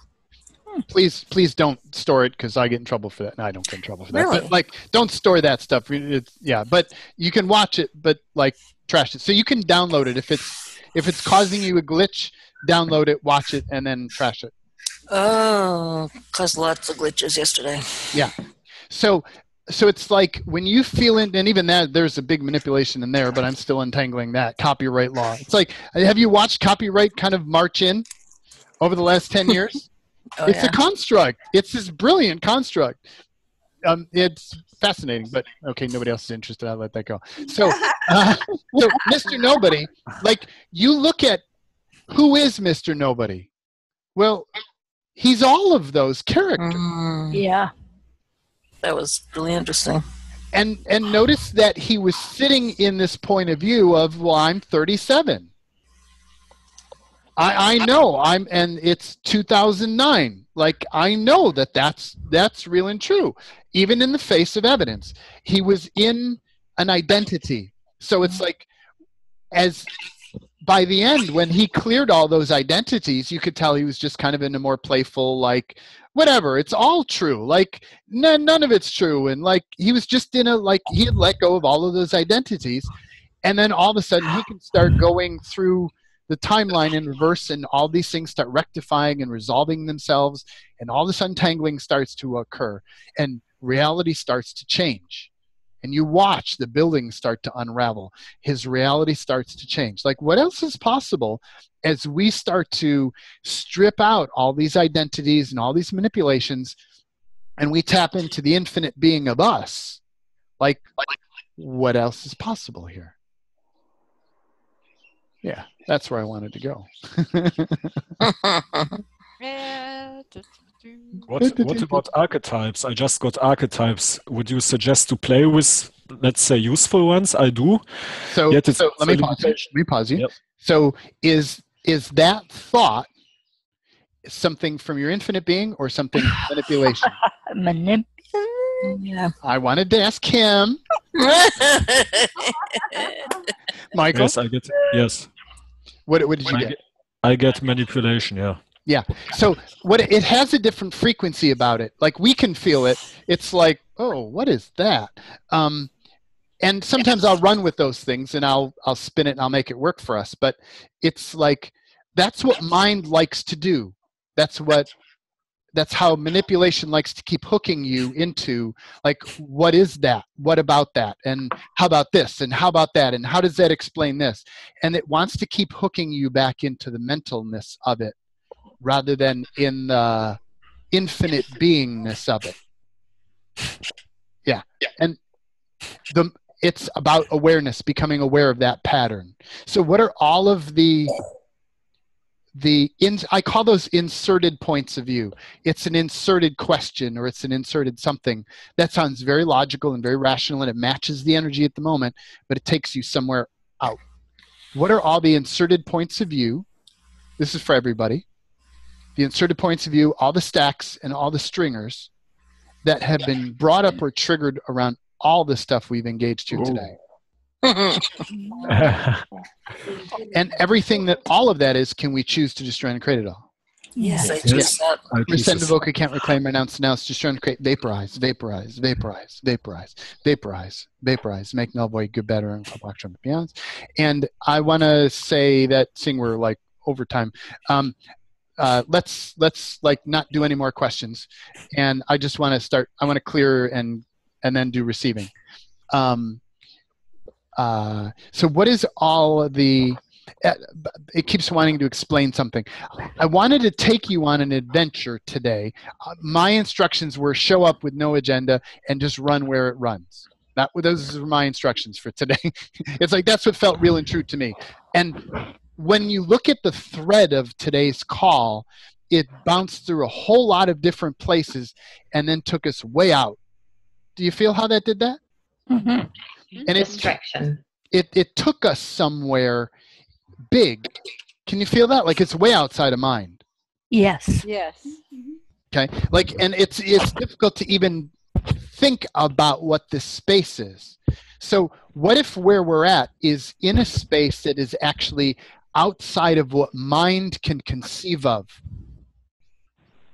Please don't store it, because I get in trouble for that, and I don't get in trouble for that. Really? But like, don't store that stuff. But you can watch it, but like, trash it. So you can download it if it's causing you a glitch. Download it, watch it, and then trash it. Oh, caused lots of glitches yesterday. Yeah. So it's like, when you feel it, and even that, there's a big manipulation in there, but I'm still untangling that. Copyright law. It's like, have you watched copyright kind of march in over the last 10 years? It's a construct. It's this brilliant construct. It's fascinating, but okay, nobody else is interested. I'll let that go. So, so Mr. Nobody, like, you look at who is Mr. Nobody. Well, he's all of those characters. Yeah. That was really interesting. And notice that he was sitting in this point of view of, well, I'm 37. I know and it's 2009. Like, I know that's real and true, even in the face of evidence. He was in an identity. So it's like, as by the end, when he cleared all those identities, you could tell he was just kind of in a more playful, like, whatever, it's all true. Like, none of it's true. And like, he was just in he had let go of all of those identities. And then all of a sudden he can start going through the timeline in reverse, and all these things start rectifying and resolving themselves, and all this untangling starts to occur, and reality starts to change. And you watch the buildings start to unravel. His reality starts to change. Like, what else is possible as we start to strip out all these identities and all these manipulations, and we tap into the infinite being of us? Like what else is possible here? Yeah, that's where I wanted to go. What about archetypes? I just got archetypes. Would you suggest to play with, let's say, useful ones? I do. So let me pause you. Yep. So is that thought something from your infinite being or something manipulation? Manipulation. Yeah. I wanted to ask him. Michael? Yes, I get. Yes. What did you get? I get manipulation. Yeah. Yeah. So it has a different frequency about it. Like, we can feel it. It's like, oh, what is that? And sometimes I'll run with those things and I'll spin it and I'll make it work for us. But it's like, that's what mind likes to do. That's how manipulation likes to keep hooking you into, like, what is that? What about that? And how about this? And how about that? And how does that explain this? And it wants to keep hooking you back into the mentalness of it rather than in the infinite beingness of it. Yeah. And it's about awareness, becoming aware of that pattern. So what are all of I call those inserted points of view. It's an inserted question, or it's an inserted something. That sounds very logical and very rational, and it matches the energy at the moment, but it takes you somewhere out. What are all the inserted points of view? This is for everybody. The inserted points of view, all the stacks and all the stringers that have been brought up or triggered around all the stuff we've engaged here today. And everything that all of that is, can we choose to destroy and create it all? Yes, I choose that. Rescind, evoke, can't reclaim, renounce, denounce, destroy and create, vaporize, vaporize, vaporize, vaporize, vaporize, vaporize, make null, void, good, better, and beyond. And I want to say that, seeing we're like over time, let's like not do any more questions. And I just want to start, I want to clear and then do receiving. So what is all the, it keeps wanting to explain something. I wanted to take you on an adventure today. My instructions were show up with no agenda and just run where it runs. Those are my instructions for today. It's like, that's what felt real and true to me. And when you look at the thread of today's call, it bounced through a whole lot of different places and then took us way out. Do you feel how that did that? Mm-hmm. And distraction. It took us somewhere big. Can you feel that? Like, it's way outside of mind. Yes. Yes. Okay. Like, and it's difficult to even think about what this space is. So what if where we're at is in a space that is actually outside of what mind can conceive of?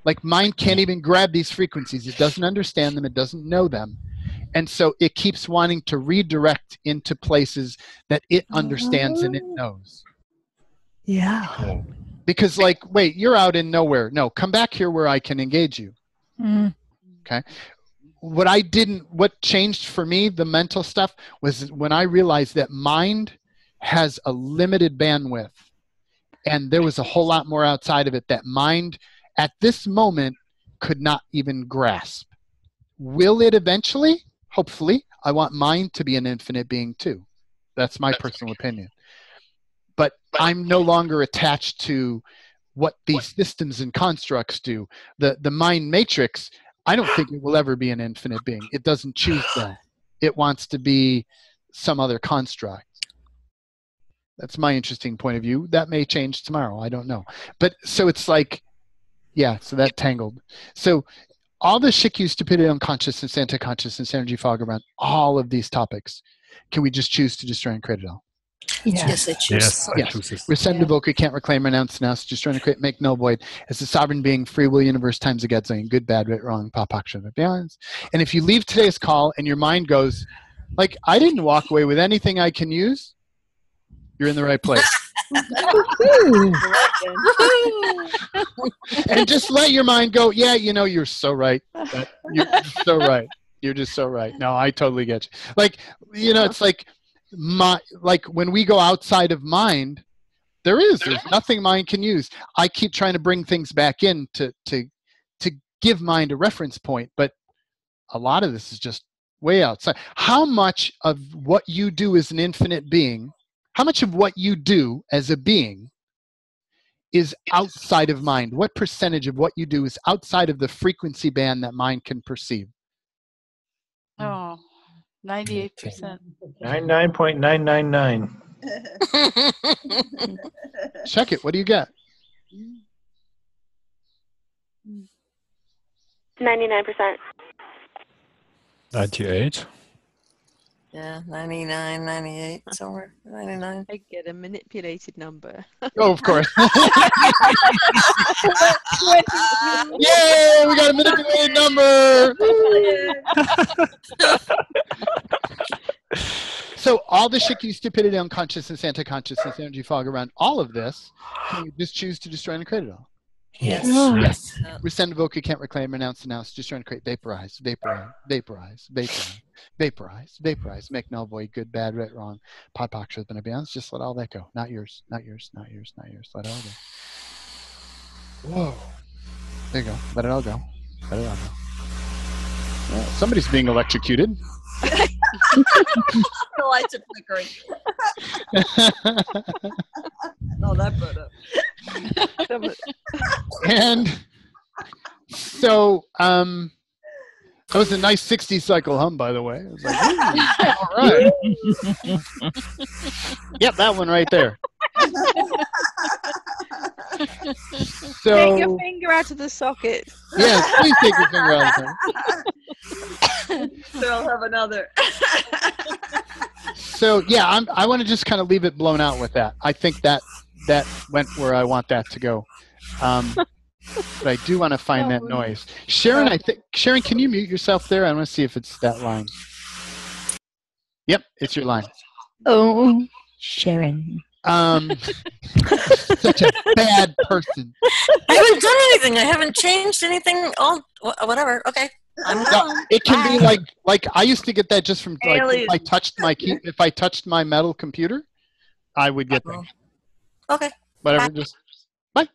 Like, mind can't even grab these frequencies. It doesn't understand them. It doesn't know them. And so it keeps wanting to redirect into places that it understands and it knows. Yeah. Because, like, wait, you're out in nowhere. No, come back here where I can engage you. Mm. Okay. What changed for me, the mental stuff, was when I realized that mind has a limited bandwidth. And there was a whole lot more outside of it that mind at this moment could not even grasp. Will it eventually? Hopefully. I want mind to be an infinite being too. That's my personal opinion. But I'm no longer attached to what these systems and constructs do. The mind matrix, I don't think it will ever be an infinite being. It doesn't choose that. It wants to be some other construct. That's my interesting point of view. That may change tomorrow. I don't know. But so it's like, yeah, so that tangled. So all the shikyu, stupidity, unconsciousness, anti-consciousness, energy fog around all of these topics, can we just choose to destroy and create it all? Yes, I choose. Yes, I choose this. Rescind, evoke, can't reclaim, renounce, denounce, destroy and create, make null, void, as the sovereign being, free will, universe, times the Godzillion, good, bad, right, wrong, papaksha, beyond. And if you leave today's call and your mind goes, like, I didn't walk away with anything I can use, you're in the right place. And just let your mind go, yeah, you're so right. You're so right. You're just so right. No, I totally get you. Like, it's like when we go outside of mind, there's nothing mind can use. I keep trying to bring things back in to give mind a reference point, but a lot of this is just way outside. How much of what you do as an infinite being, how much of what you do as a being is outside of mind? What percentage of what you do is outside of the frequency band that mind can perceive? Oh, 98%. 99.999. Check it. What do you get? 99%. 98. Yeah, 99, 98, somewhere. 99. I get a manipulated number. Oh, of course. 20. Yay! We got a manipulated number. So all the shiki, stupidity, unconsciousness, anti-consciousness, energy fog around all of this, can you just choose to destroy and create it all? Yes. Yes. Rescind, revoke, you can't reclaim, renounce, destroy and create, vaporize, make null, void, good, bad, right, wrong, pot, pock, should have been a beyond. Just let all that go. Not yours, not yours, not yours, not yours. Let it all go. Whoa. There you go. Let it all go. Let it all go. Well, somebody's being electrocuted. The lights are flickering. Oh, that put up. And so, that was a nice 60 cycle hum, by the way. I was like, all right. Yep, that one right there. So, take your finger out of the socket. Yeah, please take your finger out of the So I'll have another. So yeah, I want to just kind of leave it blown out with that. I think that went where I want that to go. But I do want to find that noise. Sharon, Sharon, can you mute yourself there? I want to see if it's that line. Yep, it's your line. Oh, Sharon. Such a bad person. I haven't done anything. I haven't changed anything. Whatever. Okay. It can be like I used to get that just from like if I touched my metal computer, I would get that. Okay. Whatever. Just bye.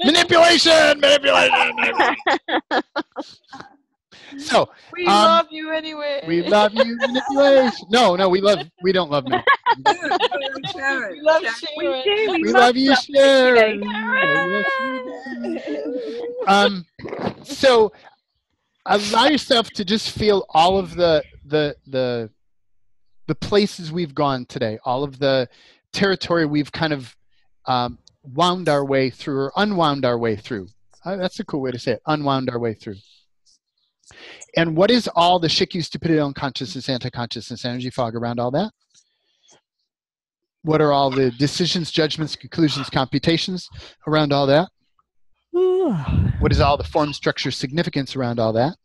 Manipulation. So we love you anyway. We love you, manipulation. No, we don't love me. Sharon. We love Sharon. We love you, Sharon. So allow yourself to just feel all of the places we've gone today, all of the territory we've kind of wound our way through or unwound our way through. That's a cool way to say it. Unwound our way through. And what is all the shikyu, stupidity, unconsciousness, anti-consciousness, energy fog around all that? What are all the decisions, judgments, conclusions, computations around all that? What is all the form, structure, significance around all that?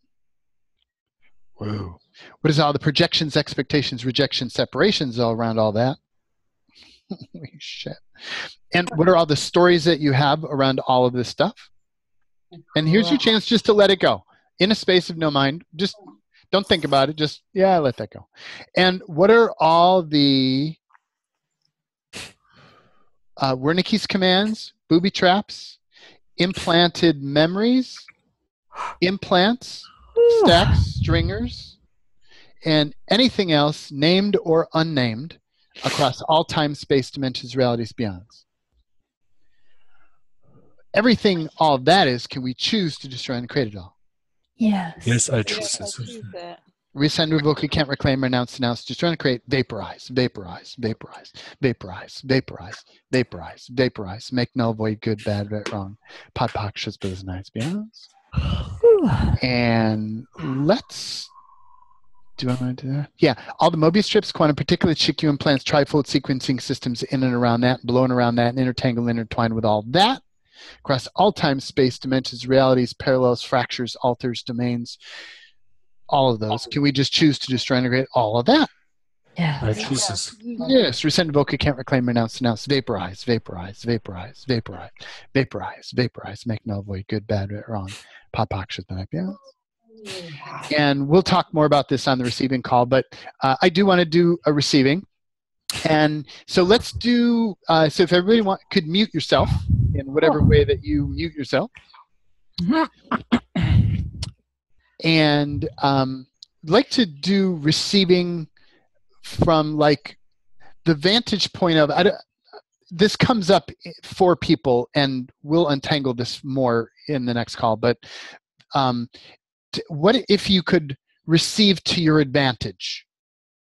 Whoa. What is all the projections, expectations, rejections, separations all around all that? Holy shit. And what are all the stories that you have around all of this stuff? And here's your chance just to let it go. In a space of no mind, just don't think about it. Just, let that go. And what are all the Wernicke's commands, booby traps, implanted memories, implants, stacks, stringers, and anything else named or unnamed across all time, space, dimensions, realities, beyonds? Everything, all of that is, can we choose to destroy and create it all? Yes. Yes, I choose this. Resend, revoke, you can't reclaim, renounce, destroy and create, vaporize, make null, void, good, bad, right, wrong, pot, pock, should, bills, nights, beyonds. And let's, do I want to do that? Yeah, all the Mobius strips, quantum particulate, shikyu implants, trifold sequencing systems in and around that, blowing around that, and intertwined with all that. Across all time, space, dimensions, realities, parallels, fractures, alters, domains, all of those. Can we just choose to destroy and integrate all of that? Yeah. Right, Jesus. Yes, rescind, revoke, can't reclaim, renounce, vaporize, vaporize, vaporize, vaporize, vaporize, vaporize, make null, void, good, bad, right, wrong, pop, action, yeah. And we'll talk more about this on the receiving call, but I do want to do a receiving. And so let's do, so if everybody could mute yourself in whatever way that you mute yourself. And I'd like to do receiving from like the vantage point of, this comes up for people, and we'll untangle this more in the next call, but what if you could receive to your advantage,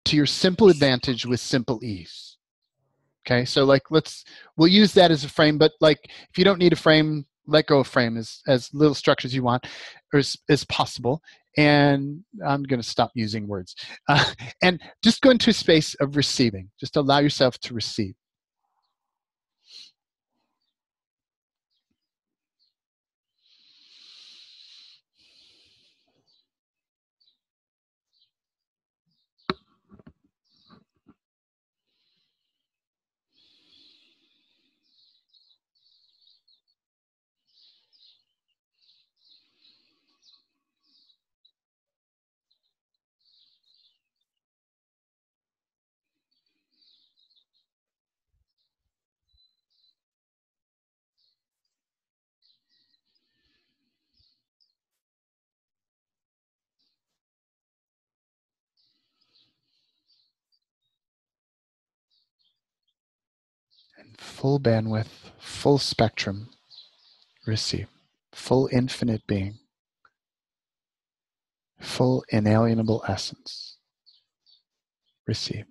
to your simple advantage with simple ease? Okay, so like we'll use that as a frame, but like if you don't need a frame, let go of frame as little structure as you want, or as possible. And I'm going to stop using words. And just go into a space of receiving. Just allow yourself to receive. And full bandwidth, full spectrum, receive. Full infinite being. Full inalienable essence. Receive.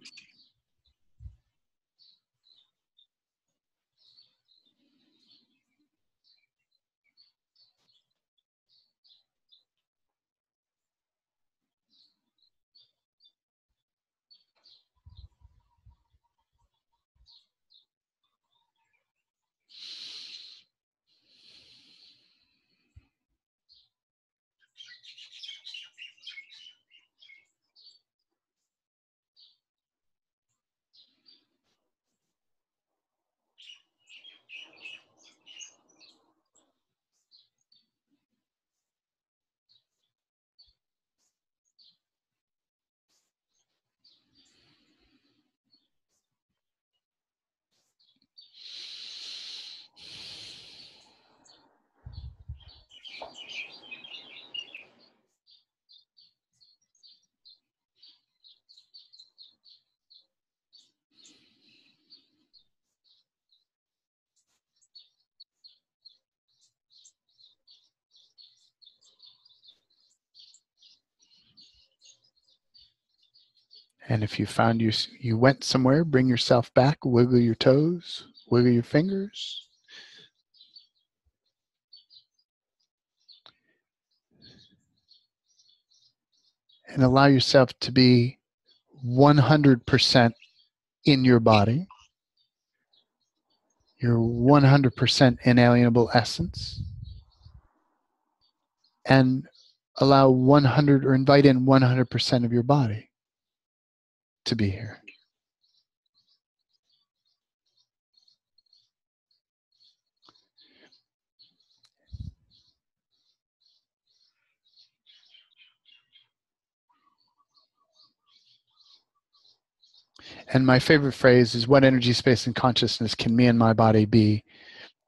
And if you found you went somewhere, bring yourself back, wiggle your toes, wiggle your fingers. And allow yourself to be 100% in your body, your 100% inalienable essence, and allow 100 or invite in 100% of your body to be here. And my favorite phrase is, what energy, space, and consciousness can me and my body be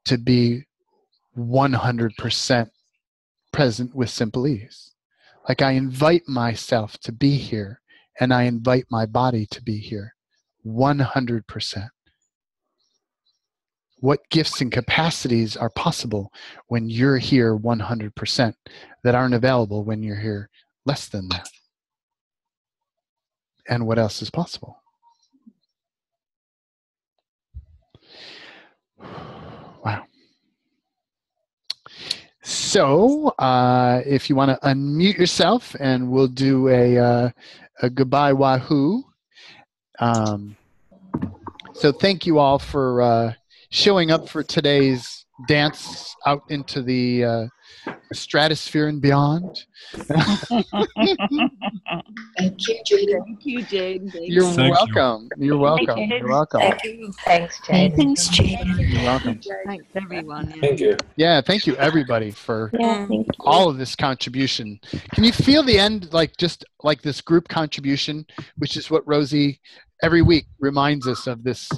to be 100% present with simple ease? Like I invite myself to be here, and I invite my body to be here 100%. What gifts and capacities are possible when you're here 100% that aren't available when you're here less than that? And what else is possible? Wow. So if you want to unmute yourself, and we'll do a goodbye wahoo. So thank you all for showing up for today's dance out into the stratosphere and beyond. Thank you, Jaden. Thank you, Jaden. You're Thank you. welcome. You're welcome. Thank you. You're welcome. Thank you. Thanks, Jaden. Thanks, Jaden. You're welcome. Thanks, everyone. Yeah. Thank you. Yeah, thank you everybody for Yeah, thank you. all of this contribution. Can you feel the end, like just like this group contribution, which is what Rosie every week reminds us of, this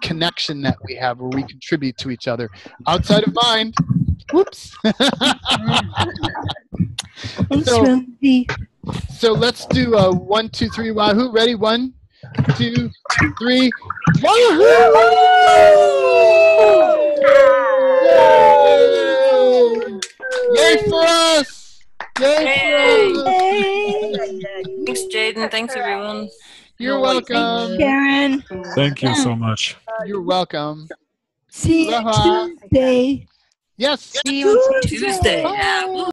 connection that we have where we contribute to each other outside of mind. Whoops. Thanks, So- Rosie. So let's do a 1, 2, 3 Wahoo. Ready? 1, 2, 3 Wahoo! Yay for us! Yay for us! Thanks, Jaden. Thanks, everyone. You're welcome. Karen. Thank you so much. You're welcome. See you Aloha. Tuesday. Yes. See you on Tuesday. Bye.